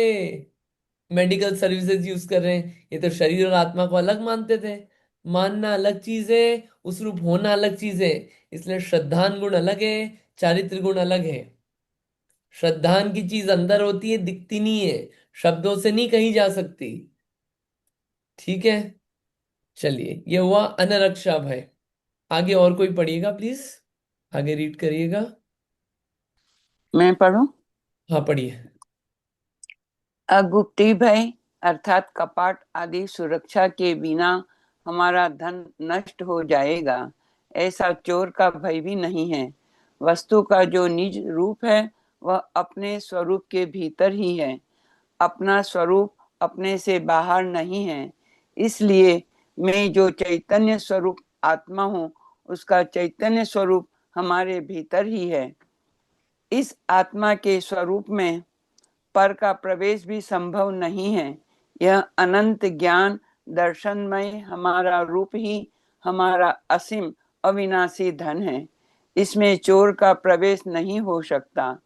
मेडिकल सर्विसेज यूज कर रहे हैं? ये तो शरीर और आत्मा को अलग मानते थे। मानना अलग चीज है, उस रूप होना अलग चीज है। इसलिए श्रद्धान गुण अलग है, चारित्र गुण अलग है। श्रद्धान की चीज अंदर होती है, दिखती नहीं है, शब्दों से नहीं कही जा सकती। ठीक है, चलिए, ये हुआ अनरक्षा भय। आगे और कोई पढ़िएगा प्लीज, आगे रीड करिएगा। मैं पढ़ूं? हाँ पढ़िए। अगुप्ती भय अर्थात कपाट आदि सुरक्षा के बिना हमारा धन नष्ट हो जाएगा, ऐसा चोर का भय भी नहीं है। वस्तु का जो निज रूप है वह अपने स्वरूप के भीतर ही है। अपना स्वरूप अपने से बाहर नहीं है। इसलिए मैं जो चैतन्य स्वरूप आत्मा हूँ, उसका चैतन्य स्वरूप हमारे भीतर ही है। इस आत्मा के स्वरूप में पर का प्रवेश भी संभव नहीं है। यह अनंत ज्ञान दर्शनमय हमारा रूप ही हमारा असीम अविनाशी धन है। इसमें चोर का प्रवेश नहीं हो सकता,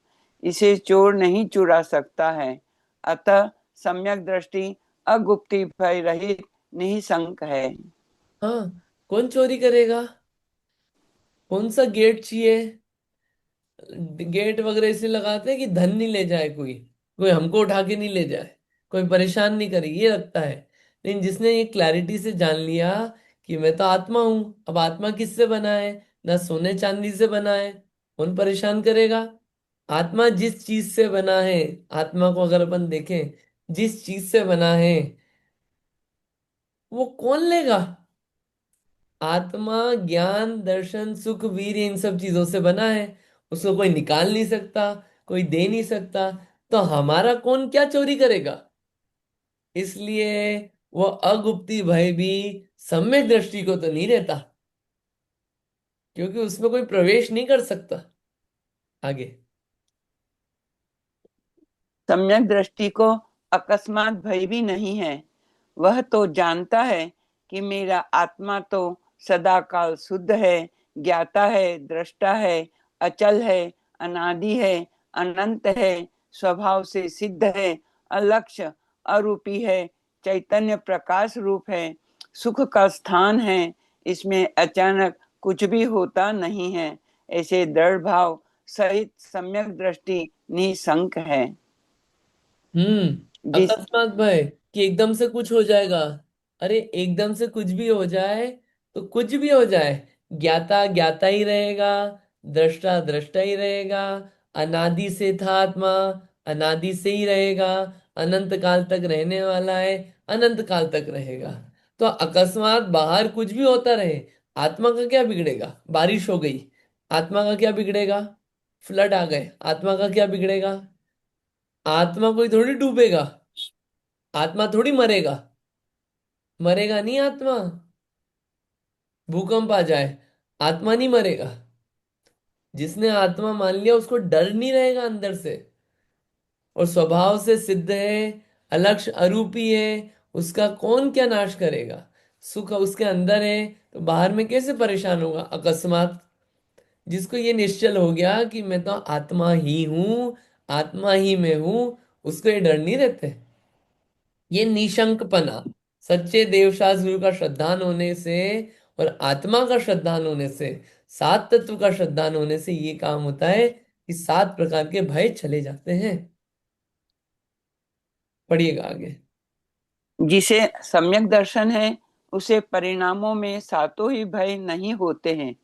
इसे चोर नहीं चुरा सकता है। अतः सम्यक दृष्टि अगुप्ती भय रहित निःशंक है। हाँ, कौन चोरी करेगा? कौन सा गेट चाहिए? गेट वगैरह इसलिए लगाते हैं कि धन नहीं ले जाए कोई, कोई हमको उठा के नहीं ले जाए, कोई परेशान नहीं करे, ये लगता है। लेकिन जिसने ये क्लैरिटी से जान लिया कि मैं तो आत्मा हूं, अब आत्मा किससे बना है? ना सोने चांदी से बना है, कौन परेशान करेगा? आत्मा जिस चीज से बना है, आत्मा को अगर अपन देखें, जिस चीज से बना है वो कौन लेगा? आत्मा ज्ञान दर्शन सुख वीर इन सब चीजों से बना है। उसको कोई निकाल नहीं सकता, कोई दे नहीं सकता। तो हमारा कौन क्या चोरी करेगा? इसलिए वो अगुप्ती भय भी सम्यक दृष्टि को तो नहीं रहता, क्योंकि उसमें कोई प्रवेश नहीं कर सकता। आगे। सम्यक दृष्टि को अकस्मात भय भी नहीं है। वह तो जानता है कि मेरा आत्मा तो सदा काल शुद्ध है, ज्ञाता है, दृष्टा है, अचल है, अनादि है, अनंत है, स्वभाव से सिद्ध है, अलक्ष्य अरूपी है, चैतन्य प्रकाश रूप है, सुख का स्थान है। इसमें अचानक कुछ भी होता नहीं है। ऐसे दृढ़ भाव सहित सम्यक दृष्टि निसंक है। हम्म। जिस अकस्मात भय, कि एकदम से कुछ हो जाएगा। अरे एकदम से कुछ भी हो जाए तो कुछ भी हो जाए, ज्ञाता ज्ञाता ही रहेगा, दृष्टा दृष्टा ही रहेगा। अनादि से था आत्मा, अनादि से ही रहेगा। अनंत काल तक रहने वाला है, अनंत काल तक रहेगा। तो अकस्मात बाहर कुछ भी होता रहे, आत्मा का क्या बिगड़ेगा? बारिश हो गई, आत्मा का क्या बिगड़ेगा? फ्लड आ गए, आत्मा का क्या बिगड़ेगा? आत्मा कोई थोड़ी डूबेगा, आत्मा थोड़ी मरेगा, मरेगा नहीं आत्मा। भूकंप आ जाए, आत्मा नहीं मरेगा। जिसने आत्मा मान लिया उसको डर नहीं रहेगा अंदर से, और स्वभाव से सिद्ध है, अलक्ष अरूपी है, उसका कौन क्या नाश करेगा। सुख उसके अंदर है, तो बाहर में कैसे परेशान होगा अकस्मात। जिसको ये निश्चल हो गया कि मैं तो आत्मा ही हूं, आत्मा ही मैं हूं, उसको ये डर नहीं रहते। ये निशंकपना, सच्चे देवशास्त्र गुरु का श्रद्धान होने से और आत्मा का श्रद्धान होने से, सात तत्व का श्रद्धान होने से ये काम होता है कि सात प्रकार के भय चले जाते हैं। पढ़िएगा आगे। जिसे सम्यक दर्शन है उसे परिणामों में सातों ही भय नहीं होते हैं।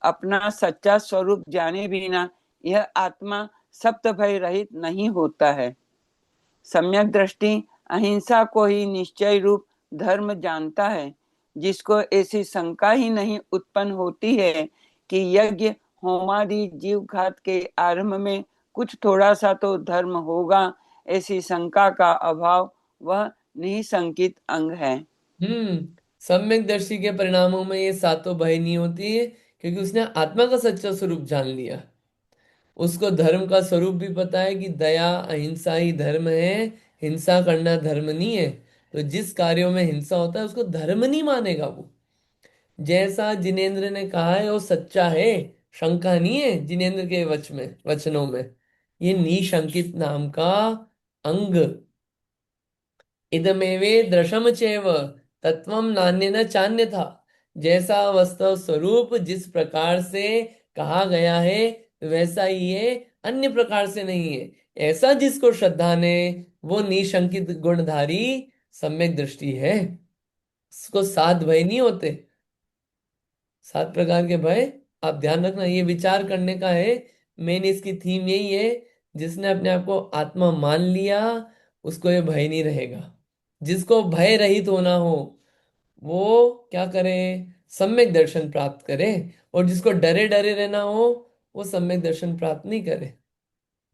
अपना सच्चा स्वरूप जाने बिना यह आत्मा सप्त भय रहित नहीं होता है। सम्यक दृष्टि अहिंसा को ही निश्चय रूप धर्म जानता है, जिसको ऐसी शंका ही नहीं उत्पन्न होती है कि यज्ञ होमादि जीव घात के आरंभ में कुछ थोड़ा सा तो धर्म होगा। ऐसी शंका का अभाव वह निसंकित अंग है। सम्यक दर्शी के परिणामों में ये सातों भय नहीं होती है, क्योंकि उसने आत्मा का सच्चा स्वरूप जान लिया। उसको धर्म का स्वरूप भी पता है कि दया अहिंसा ही धर्म है, हिंसा करना धर्म नहीं है। तो जिस कार्यों में हिंसा होता है उसको धर्म नहीं मानेगा वो। जैसा जिनेंद्र ने कहा है वो सच्चा है, शंका नहीं है जिनेंद्र के वचनों में। ये निशंकित नाम का अंग, इदमेवे दृशम चैव तत्वम नान्य न चान्य था। जैसा वास्तव स्वरूप जिस प्रकार से कहा गया है वैसा ही है, अन्य प्रकार से नहीं है। ऐसा जिसको श्रद्धा ने, वो निशंकित गुणधारी सम्यक दृष्टि है। उसको सात भय नहीं होते। सात प्रकार के भय, आप ध्यान रखना, ये विचार करने का है। मेन इसकी थीम यही है, जिसने अपने आप को आत्मा मान लिया उसको ये भय नहीं रहेगा। जिसको भय रहित होना हो वो क्या करे? सम्यक दर्शन प्राप्त करे। और जिसको डरे डरे रहना हो वो सम्यक दर्शन प्राप्त नहीं करे।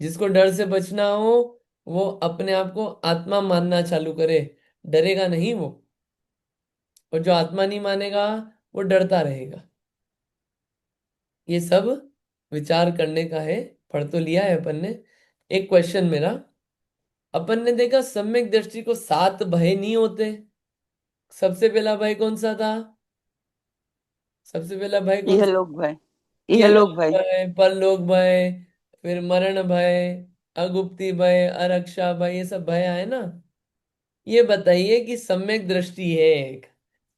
जिसको डर से बचना हो वो अपने आप को आत्मा मानना चालू करे, डरेगा नहीं वो। और जो आत्मा नहीं मानेगा वो डरता रहेगा। ये सब विचार करने का है। पढ़ तो लिया है अपन ने। एक क्वेश्चन मेरा, अपन ने देखा सम्यक दृष्टि को सात भय नहीं होते। सबसे पहला भय कौन सा था? सबसे पहला भय कौन यह सा? लोग भय, यह इहलोक लोग भय। भय, परलोक भय, फिर मरण भय, अगुप्ति भय, अरक्षा भय, ये सब भय आए ना। ये बताइए कि सम्यक दृष्टि है एक,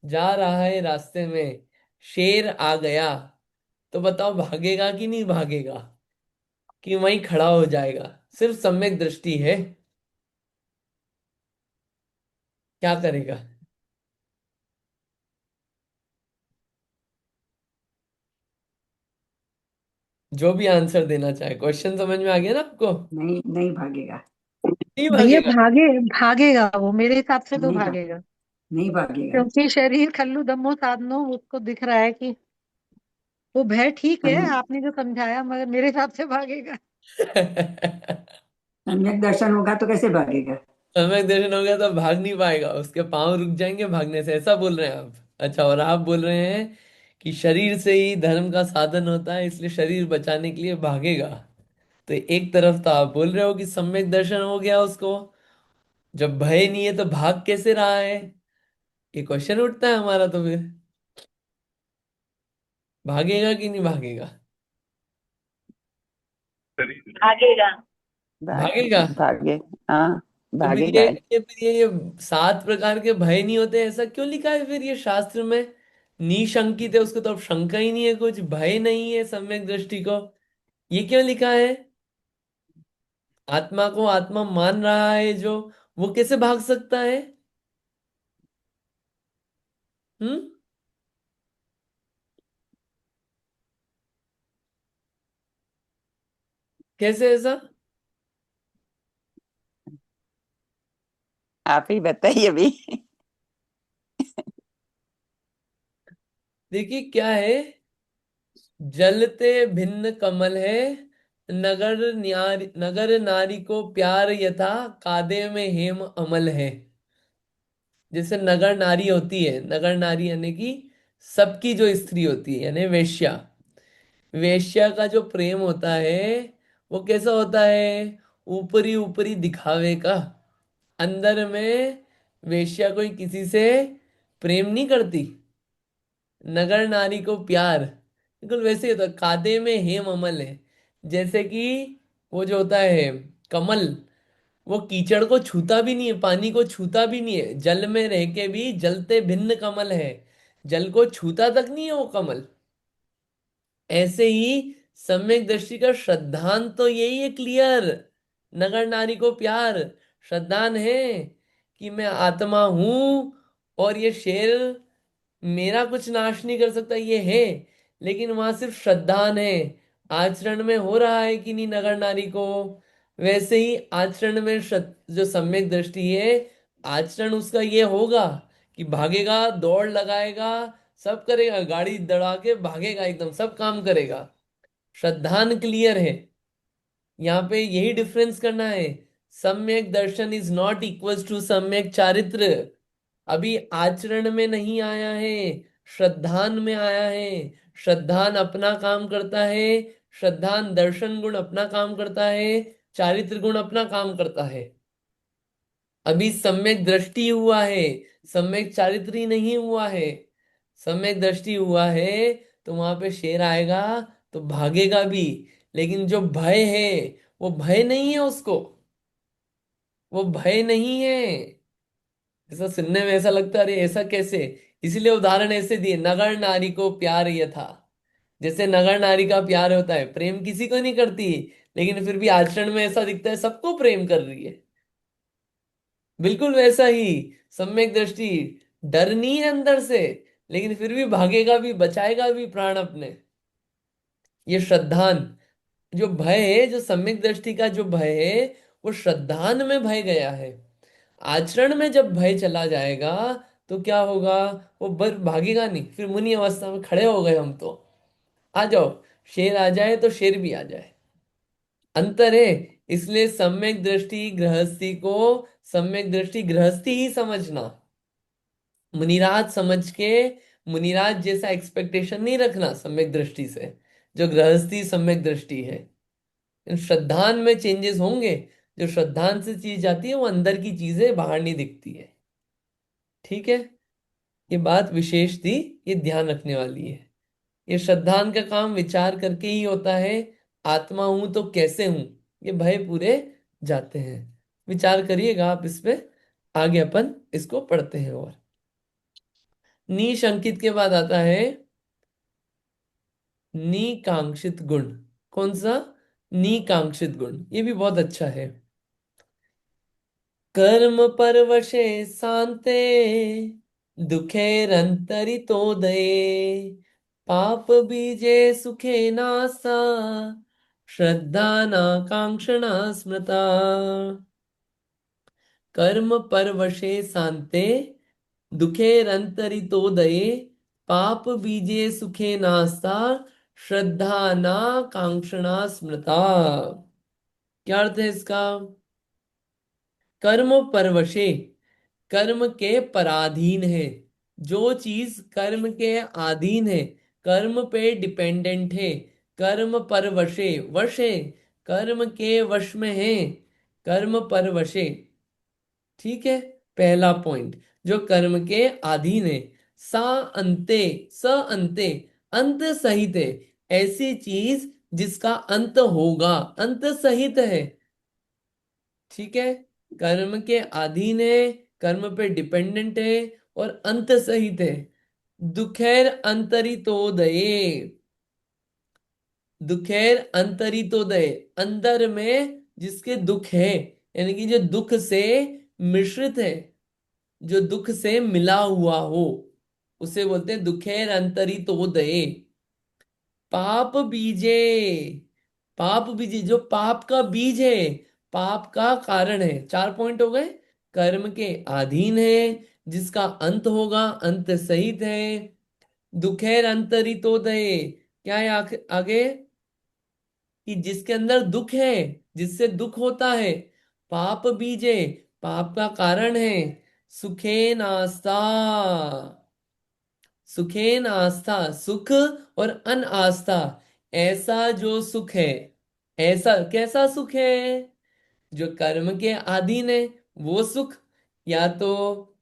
जा रहा है रास्ते में, शेर आ गया, तो बताओ भागेगा कि नहीं भागेगा, कि वहीं खड़ा हो जाएगा? सिर्फ सम्यक दृष्टि है, क्या करेगा? जो भी आंसर देना चाहे। क्वेश्चन समझ में आ गया ना आपको? नहीं, नहीं भागेगा। नहीं भैया भागेगा। भागेगा वो, मेरे हिसाब से तो नहीं भाग भागेगा। नहीं भागेगा। क्योंकि शरीर खल्लू दम्मो साधनो, उसको दिख रहा है कि वो भय ठीक है, सम- आपने जो समझाया, मगर मेरे हिसाब से भागेगा। सम्यक दर्शन होगा तो कैसे भागेगा? सम्यक दर्शन हो गया तो भाग नहीं पाएगा, उसके पांव रुक जाएंगे भागने से, ऐसा बोल रहे हैं आप? अच्छा, और आप बोल रहे हैं कि शरीर से ही धर्म का साधन होता है, इसलिए शरीर बचाने के लिए भागेगा। तो एक तरफ तो आप बोल रहे हो कि सम्यक दर्शन हो गया उसको, जब भय नहीं है तो भाग कैसे रहा है? ये क्वेश्चन उठता है हमारा। तो फिर भागेगा कि नहीं भागेगा? भागेगा। भागे, भागेगा। भागे, हाँ, तो फिर भागेगा। ये सात प्रकार के भय नहीं होते, ऐसा क्यों लिखा है फिर ये शास्त्र में? निशंकित है, उसको तो अब शंका ही नहीं है, कुछ भय नहीं है सम्यक दृष्टि को, ये क्यों लिखा है? आत्मा को आत्मा मान रहा है जो, वो कैसे भाग सकता है? हम्म। कैसे ऐसा? आप ही बताइए अभी। देखिए क्या है, जलते भिन्न कमल है, नगर नारी को प्यार यथा, कादे में हेम अमल है। जैसे नगर नारी होती है, नगर नारी यानी कि सबकी जो स्त्री होती है, यानी वेश्या। वेश्या का जो प्रेम होता है वो कैसा होता है? ऊपरी ऊपरी दिखावे का। अंदर में वेश्या कोई किसी से प्रेम नहीं करती। नगर नारी को प्यार बिल्कुल वैसे ही होता है, कादे में हेम अमल है। जैसे कि वो जो होता है कमल, वो कीचड़ को छूता भी नहीं है, पानी को छूता भी नहीं है, जल में रह के भी जलते भिन्न कमल है। जल को छूता तक नहीं है वो कमल। ऐसे ही सम्यक दृष्टि का श्रद्धान तो यही है, क्लियर। नगर नारी को प्यार, श्रद्धान है कि मैं आत्मा हूं और ये शेर मेरा कुछ नाश नहीं कर सकता, ये है। लेकिन वहां सिर्फ श्रद्धान है। आचरण में हो रहा है कि नहीं नगर नारी को? वैसे ही आचरण में जो सम्यक दृष्टि है, आचरण उसका ये होगा कि भागेगा, दौड़ लगाएगा, सब करेगा, गाड़ी दौड़ा के भागेगा, एकदम सब काम करेगा। श्रद्धान क्लियर है। यहाँ पे यही डिफरेंस करना है। सम्यक दर्शन इज नॉट इक्वल्स टू सम्यक चारित्र। अभी आचरण में नहीं आया है, श्रद्धान में आया है। श्रद्धान अपना काम करता है, श्रद्धान दर्शन गुण अपना काम करता है, चारित्र गुण अपना काम करता है। अभी सम्यक दृष्टि हुआ है, सम्यक चारित्र ही नहीं हुआ है। सम्यक दृष्टि हुआ है तो वहां पे शेर आएगा तो भागेगा भी। लेकिन जो भय है, वो भय नहीं है उसको, वो भय नहीं है। ऐसा सुनने में ऐसा लगता है, अरे ऐसा कैसे? इसीलिए उदाहरण ऐसे दिए, नगर नारी को प्यार ये था। जैसे नगर नारी का प्यार होता है, प्रेम किसी को नहीं करती, लेकिन फिर भी आचरण में ऐसा दिखता है सबको प्रेम कर रही है। बिल्कुल वैसा ही सम्यक दृष्टि, डर नहीं है अंदर से, लेकिन फिर भी भागेगा भी, बचाएगा भी प्राण अपने। ये श्रद्धान जो भय है, जो सम्यक दृष्टि का जो भय है, वो श्रद्धान में भय गया है। आचरण में जब भय चला जाएगा तो क्या होगा? वो भागेगा नहीं, फिर मुनि अवस्था में खड़े हो गए हम तो। आ जाओ, शेर आ जाए तो शेर भी आ जाए। अंतर है। इसलिए सम्यक दृष्टि गृहस्थी को, सम्यक दृष्टि गृहस्थी ही समझना। मुनिराज समझ के मुनिराज जैसा एक्सपेक्टेशन नहीं रखना सम्यक दृष्टि से। जो गृहस्थी सम्यक दृष्टि है, इन श्रद्धान में चेंजेस होंगे। जो श्रद्धान से चीज आती है वो अंदर की चीजें बाहर नहीं दिखती है। ठीक है, ये बात विशेष थी, ये ध्यान रखने वाली है। ये श्रद्धान का काम विचार करके ही होता है। आत्मा हूं तो कैसे हूं, ये भय पूरे जाते हैं। विचार करिएगा आप इस पे। आगे अपन इसको पढ़ते हैं। और निशंकित के बाद आता है निकांक्षित गुण। कौन सा? निकांक्षित गुण, ये भी बहुत अच्छा है। कर्म परवशे शांते, दुखेरंतरितोदये, पाप बीजे सुखे नासा, श्रद्धा नाकांक्षणा स्मृता। कर्म परवशे शांते, दुखेरंतरितोदये, पाप बीजे सुखे नास्ता, श्रद्धा नाकांक्षणा स्मृता। क्या अर्थ है इसका? कर्म परवशे, कर्म के पराधीन है। जो चीज कर्म के अधीन है, कर्म पे डिपेंडेंट है, कर्म परवशे, वश है, कर्म के वश में है, कर्म परवशे। ठीक है, पहला पॉइंट, जो कर्म के अधीन है। सा अंते, स अंते, अंत सहित है। ऐसी चीज जिसका अंत होगा, अंत सहित है। ठीक है, कर्म के अधीन है, कर्म पे डिपेंडेंट है, और अंत सहित है। दुखैर अंतरितोदये, दुखैर अंतरितोदय, अंदर में जिसके दुख है, यानी कि जो दुख से मिश्रित है, जो दुख से मिला हुआ हो, उसे बोलते हैं दुखेर अंतरितोदये। पाप बीजे, पाप बीजे जो पाप का बीज है, पाप का कारण है। 4 पॉइंट हो गए। कर्म के अधीन है, जिसका अंत होगा, अंत सहित है। दुखेर अंतरितोदये, क्या है आगे? कि जिसके अंदर दुख है, जिससे दुख होता है। पाप बीजे, पाप का कारण है। सुखे नास्ता, सुखेन आस्था, सुख और अनास्था, ऐसा जो सुख है। ऐसा कैसा सुख है? जो कर्म के अधीन है, वो सुख। या तो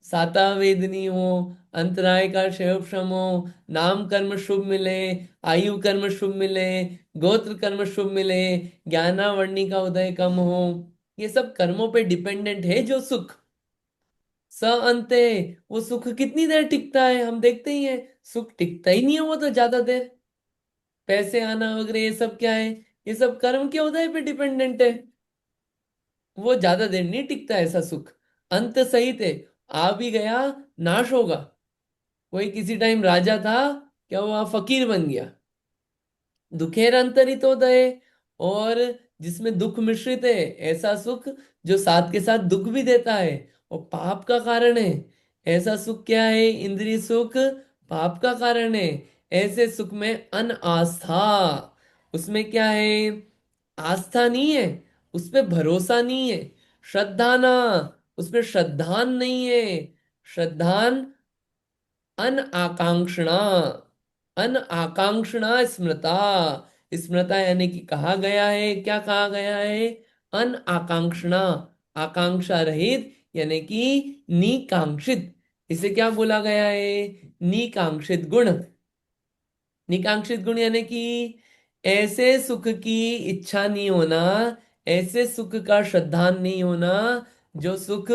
साता वेदनी हो, अंतराय का क्षय श्रम हो, नाम कर्म शुभ मिले, आयु कर्म शुभ मिले, गोत्र कर्म शुभ मिले, ज्ञानावरणी का उदय कम हो, ये सब कर्मों पे डिपेंडेंट है जो सुख। स अंते, वो सुख कितनी देर टिकता है? हम देखते ही हैं, सुख टिकता ही नहीं है वो तो ज्यादा देर। पैसे आना वगैरह ये सब क्या है? ये सब कर्म के उदय पे डिपेंडेंट है। वो ज्यादा देर नहीं टिकता ऐसा सुख। अंत सहित है, आ भी गया, नाश होगा। कोई किसी टाइम राजा था, क्या हुआ? फकीर बन गया। दुखेर अंतरितोदय, और जिसमें दुख मिश्रित है, ऐसा सुख जो साथ के साथ दुख भी देता है और पाप का कारण है। ऐसा सुख क्या है? इंद्रिय सुख पाप का कारण है। ऐसे सुख में अनास्था, उसमें क्या है? आस्था नहीं है, उस पे भरोसा नहीं है। श्रद्धा ना, उसमें श्रद्धान नहीं है। श्रद्धान अन आकांक्षणा, अन आकांक्षणा स्मृता। स्मृता यानी कि कहा गया है, क्या कहा गया है? अन आकांक्षणा, आकांक्षा रहित, यानी कि निकांक्षित। इसे क्या बोला गया है? निकांक्षित गुण। निकांक्षित गुण यानी कि ऐसे सुख की इच्छा नहीं होना, ऐसे सुख का श्रद्धान नहीं होना जो सुख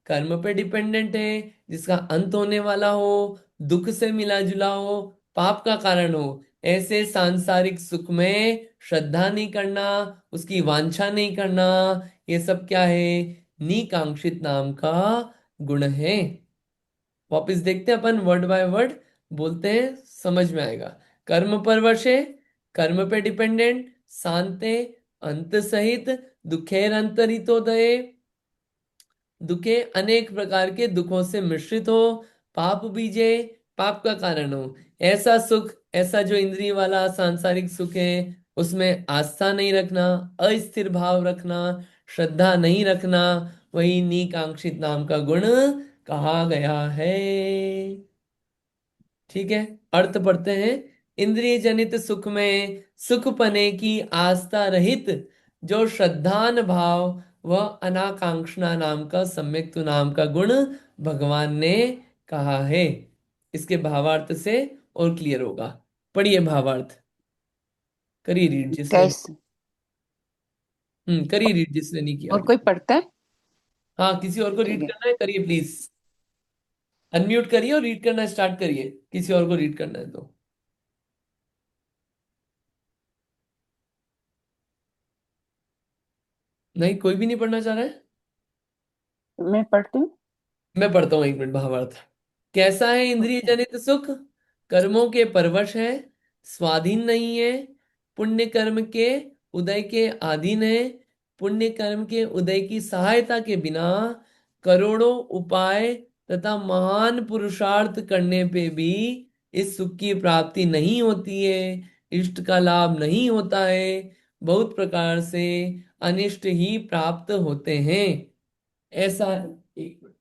कर्म पे डिपेंडेंट है, जिसका अंत होने वाला हो, दुख से मिला जुला हो, पाप का कारण हो। ऐसे सांसारिक सुख में श्रद्धा नहीं करना, उसकी वांछा नहीं करना, ये सब क्या है? निकांक्षित नाम का गुण है। वापिस देखते हैं अपन, वर्ड बाय वर्ड बोलते हैं, समझ में आएगा। कर्म परवशे, कर्म पे डिपेंडेंट। शांते, अंत सहित। दुखेर अंतरितोदये, दुखे अनेक प्रकार के दुखों से मिश्रित हो। पाप बीजे, पाप का कारण हो। ऐसा सुख, ऐसा जो इंद्रिय वाला सांसारिक सुख है, उसमें आस्था नहीं रखना, अस्थिर भाव रखना, श्रद्धा नहीं रखना, वही निकांक्षित नाम का गुण कहा गया है। ठीक है, अर्थ पढ़ते हैं। इंद्रिय जनित सुख में सुख पने की आस्था रहित जो श्रद्धान भाव व अनाकांक्षणा नाम का सम्यक नाम का गुण भगवान ने कहा है। इसके भावार्थ से और क्लियर होगा। पढ़िए भावार्थ, करिए रीड जिसने नहीं। कैसे? करिए रीड जिसने नहीं किया और अभी। कोई पढ़ता है? हाँ, किसी और को ठीक रीड है। करना है, करिए प्लीज। अनम्यूट करिए और रीड करना स्टार्ट करिए, किसी और को रीड करना है तो। नहीं, कोई भी नहीं पढ़ना चाह रहा है? मैं पढ़ती हूँ। मैं पढ़ता हूँ, 1 मिनट भावार्थ। कैसा है इंद्रिय ओके। जनित सुख? कर्मों के परवश है, स्वाधीन नहीं है, पुण्य कर्म के उदय के अधीन है। पुण्य कर्म के उदय की सहायता के बिना करोड़ों उपाय तथा महान पुरुषार्थ करने पे भी इस सुख की प्राप्ति नहीं होती है, इष्ट का लाभ नहीं होता है। बहुत प्रकार से अनिष्ट ही प्राप्त होते हैं। ऐसा, एक मिनट,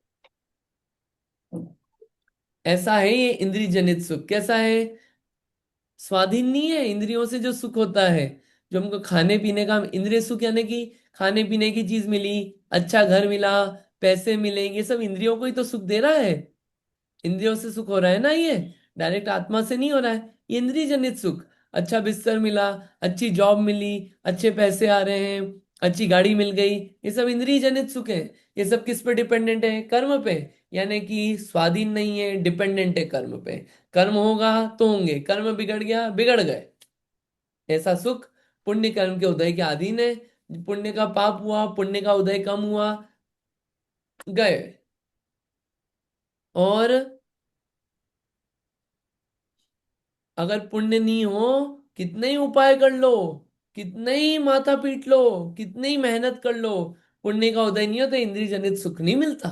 ऐसा है ये इंद्रिय जनित सुख। कैसा है? स्वाधीन नहीं है। इंद्रियों से जो सुख होता है, जो हमको खाने पीने का, इंद्रिय सुख यानी कि खाने पीने की चीज मिली, अच्छा घर मिला, पैसे मिले, ये सब इंद्रियों को ही तो सुख दे रहा है। इंद्रियों से सुख हो रहा है ना ये, डायरेक्ट आत्मा से नहीं हो रहा है। ये इंद्रिय जनित सुख। अच्छा बिस्तर मिला, अच्छी जॉब मिली, अच्छे पैसे आ रहे हैं, अच्छी गाड़ी मिल गई, ये सब इंद्रिय जनित सुख है। ये सब किस पे डिपेंडेंट है? कर्म पे। यानी कि स्वाधीन नहीं है, डिपेंडेंट है कर्म पे। कर्म होगा तो होंगे, कर्म बिगड़ गया, बिगड़ गए। ऐसा सुख पुण्य कर्म के उदय के अधीन है। पुण्य का पाप हुआ, पुण्य का उदय कम हुआ, गए। और अगर पुण्य नहीं हो, कितने ही उपाय कर लो, कितने ही माथा पीट लो, कितनी ही मेहनत कर लो, पुण्य का उदय नहीं होता, इंद्रिय जनित सुख नहीं मिलता,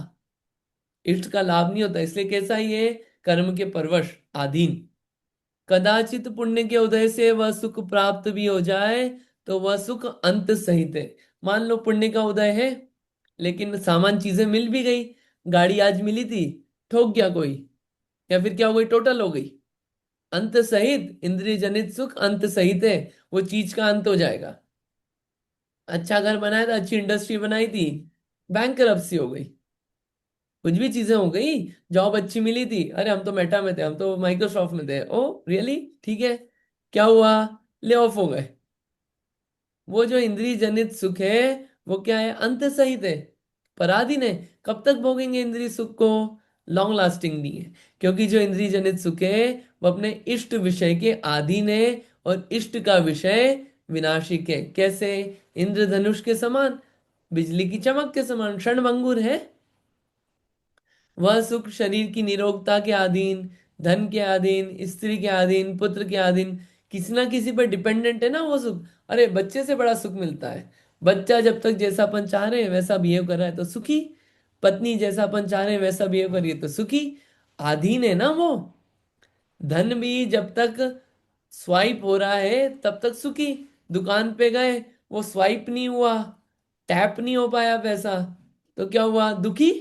इष्ट का लाभ नहीं होता। इसलिए कैसा ये कर्म के परवश अधीन, कदाचित पुण्य के उदय से वह सुख प्राप्त भी हो जाए तो वह सुख अंत सहित है। मान लो पुण्य का उदय है, लेकिन सामान चीजें मिल भी गई, गाड़ी आज मिली थी, ठोक गया कोई, या फिर क्या हो गई, टोटल हो गई, अंत सहित, इंद्रिय जनित सुख अंत सहित है, वो चीज का अंत हो जाएगा। अच्छा घर बनाया था, अच्छी इंडस्ट्री बनाई थी, बैंक हो गई, कुछ भी चीजें हो गई, जॉब अच्छी मिली थी, अरे हम तो मेटा में थे, हम तो माइक्रोसॉफ्ट में थे, ओ रियली, ठीक है, क्या हुआ, ले ऑफ हो गए। वो जो इंद्रिय जनित सुख है, वो क्या है, अंत सहित है, पराधीन है। कब तक भोगेंगे इंद्रिय सुख को, लॉन्ग लास्टिंग नहीं है, क्योंकि जो इंद्रिय जनित सुख है वो अपने इष्ट विषय के अधीन है, और इष्ट का विषय विनाशिक है। कैसे, इंद्रधनुष के समान, बिजली की चमक के समान क्षणभंगुर है। वह सुख शरीर की निरोगता के अधीन, धन के अधीन, स्त्री के अधीन, पुत्र के अधीन, किसी ना किसी पर डिपेंडेंट है ना वो सुख। अरे बच्चे से बड़ा सुख मिलता है, बच्चा जब तक जैसा अपन चाह रहे हैं वैसा बिहेव कर रहा है तो सुखी, पत्नी जैसा अपन चाह रहे हैं वैसा बिहेव करिए तो सुखी, अधीन है ना वो। धन भी जब तक स्वाइप हो रहा है तब तक सुखी, दुकान पे गए, वो स्वाइप नहीं हुआ, टैप नहीं हो पाया पैसा, तो क्या हुआ, दुखी।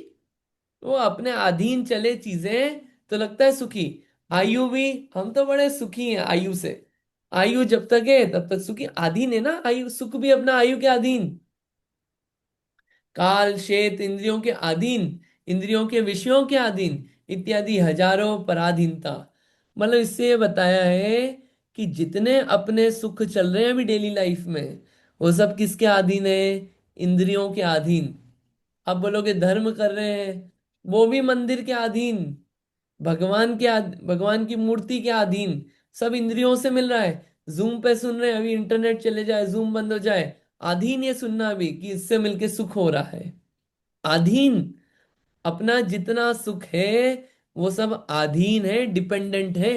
वो अपने अधीन चले चीजें तो लगता है सुखी। आयु भी, हम तो बड़े सुखी हैं आयु से, आयु जब तक है तब तक सुखी, अधीन है ना आयु, सुख भी अपना आयु के अधीन, काल क्षेत्र इंद्रियों के अधीन, इंद्रियों के विषयों के अधीन, इत्यादि हजारों पराधीनता। मतलब इससे ये बताया है कि जितने अपने सुख चल रहे हैं अभी डेली लाइफ में, वो सब किसके अधीन है, इंद्रियों के अधीन। आप बोलोगे धर्म कर रहे हैं, वो भी मंदिर के अधीन, भगवान की मूर्ति के अधीन, सब इंद्रियों से मिल रहा है। जूम पे सुन रहे हैं, अभी इंटरनेट चले जाए, जूम बंद हो जाए, अधीन ये सुनना भी कि इससे मिलके सुख हो रहा है, अधीन। अपना जितना सुख है वो सब अधीन है, डिपेंडेंट है।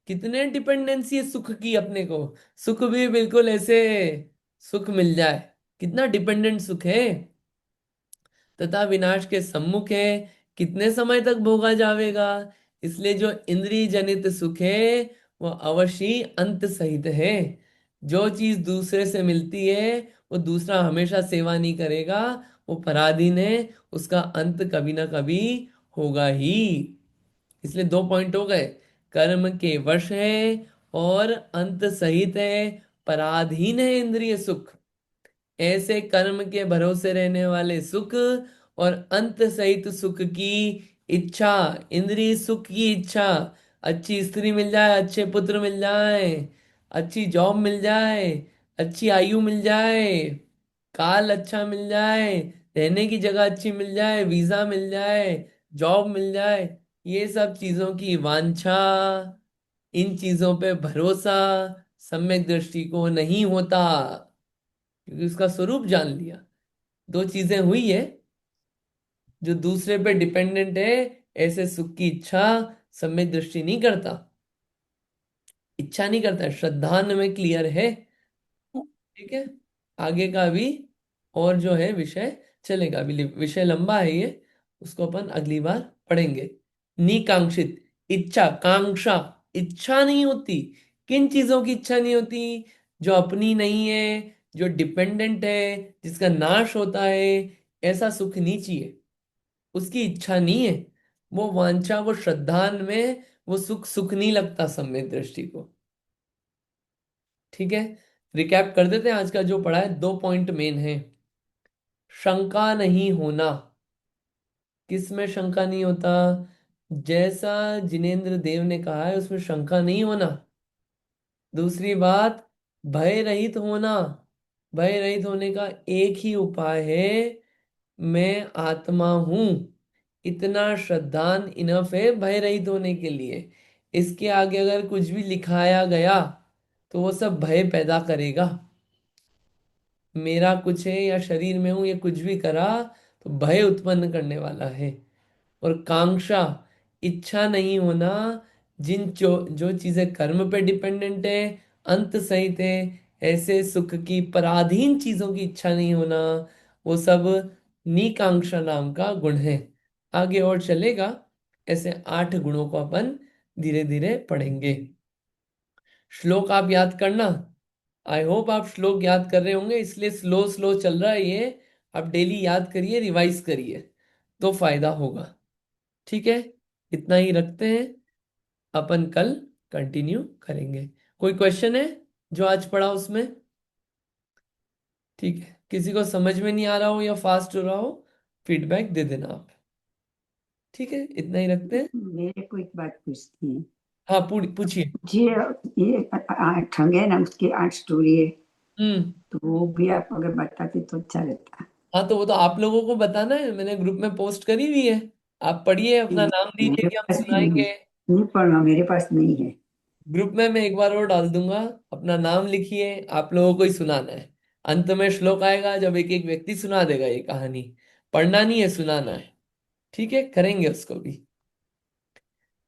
कितने डिपेंडेंसी है सुख की अपने को, सुख भी बिल्कुल ऐसे सुख मिल जाए, कितना डिपेंडेंट सुख है, तथा विनाश के सम्मुख है, कितने समय तक भोगा जावेगा। इसलिए जो इंद्रिय जनित सुख है वो अवश्य ही अंत सहित है। जो चीज दूसरे से मिलती है वो दूसरा हमेशा सेवा नहीं करेगा, वो पराधीन है, उसका अंत कभी ना कभी होगा ही। इसलिए दो पॉइंट हो गए, कर्म के वश है और अंत सहित है, पराधीन है इंद्रिय सुख। ऐसे कर्म के भरोसे रहने वाले सुख और अंत सहित सुख की इच्छा, इंद्रिय सुख की इच्छा, अच्छी स्त्री मिल जाए, अच्छे पुत्र मिल जाए, अच्छी जॉब मिल जाए, अच्छी आयु मिल जाए, काल अच्छा मिल जाए, रहने की जगह अच्छी मिल जाए, वीजा मिल जाए, जॉब मिल जाए, ये सब चीजों की वांछा, इन चीजों पे भरोसा सम्यक दृष्टि को नहीं होता, क्योंकि उसका स्वरूप जान लिया। दो चीजें हुई है, जो दूसरे पे डिपेंडेंट है, ऐसे सुख की इच्छा सम्यक दृष्टि नहीं करता, इच्छा नहीं करता, श्रद्धान में क्लियर है। ठीक है, आगे का भी और जो है विषय चलेगा, अभी विषय लंबा है ये, उसको अपन अगली बार पढ़ेंगे। निकांक्षित, इच्छा, कांक्षा, इच्छा नहीं होती, किन चीजों की इच्छा नहीं होती, जो अपनी नहीं है, जो डिपेंडेंट है, जिसका नाश होता है, ऐसा सुख नहीं चाहिए, उसकी इच्छा नहीं है, वो वांछा, वो श्रद्धान में वो सुख सुख नहीं लगता सम्यक दृष्टि को। ठीक है, रिकैप कर देते हैं आज का जो पढ़ा है, दो पॉइंट मेन है। शंका नहीं होना, किस में शंका नहीं होता, जैसा जिनेंद्र देव ने कहा है उसमें शंका नहीं होना। दूसरी बात, भय रहित होना, भय रहित होने का एक ही उपाय है, मैं आत्मा हूं, इतना श्रद्धान इनफ है भय रहित होने के लिए। इसके आगे अगर कुछ भी लिखाया गया तो वो सब भय पैदा करेगा, मेरा कुछ है या शरीर में हूं या कुछ भी करा तो भय उत्पन्न करने वाला है। और कांक्षा, इच्छा नहीं होना, जो चीजें कर्म पे डिपेंडेंट है, अंत सहित है, ऐसे सुख की पराधीन चीजों की इच्छा नहीं होना, वो सब नीकांक्षा नाम का गुण है। आगे और चलेगा, ऐसे 8 गुणों को अपन धीरे धीरे पढ़ेंगे। श्लोक आप याद करना। आई होप आप श्लोक याद कर रहे होंगे, इसलिए स्लो स्लो चल रहा है ये। आप डेली याद करिए, रिवाइज करिए, तो फायदा होगा। ठीक है, इतना ही रखते हैं, अपन कल कंटिन्यू करेंगे। कोई क्वेश्चन है जो आज पढ़ा उसमें? ठीक है, किसी को समझ में नहीं आ रहा हो या फास्ट हो रहा हो, फीडबैक दे देना आप। ठीक है, इतना ही रखते हैं। मेरे को एक बात पूछती है। हाँ, पूछिए। ये 8 है ना, उसकी 8 स्टोरी है, हम्म। तो वो भी आप अगर बताते तो अच्छा रहता। हाँ, तो वो तो आप लोगों को बताना है, मैंने ग्रुप में पोस्ट करी हुई है। आप पढ़िए, अपना नाम दीजिए मेरे कि हम पास सुनाएंगे। नहीं पढ़ना, मेरे पास नहीं है। ग्रुप में मैं एक बार और डाल दूंगा, अपना नाम लिखिए, आप लोगों को ही सुनाना है। अंत में श्लोक आएगा जब एक एक व्यक्ति सुना देगा ये कहानी। पढ़ना नहीं है, सुनाना है। ठीक है, करेंगे उसको भी।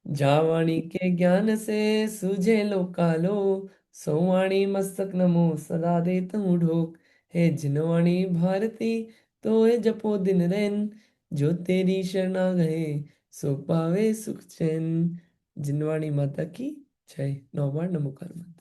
जावाणी के ज्ञान से सूझे लो कालो, सोवाणी मस्तक नमो सदा देत हूँ ढोक। हे जिनवाणी भारती, तो है जपो दिन रैन, जो तेरी शरणा गए सो पावे सुख चैन। जिनवाणी माता की जय। 9 बार नमो कर्म।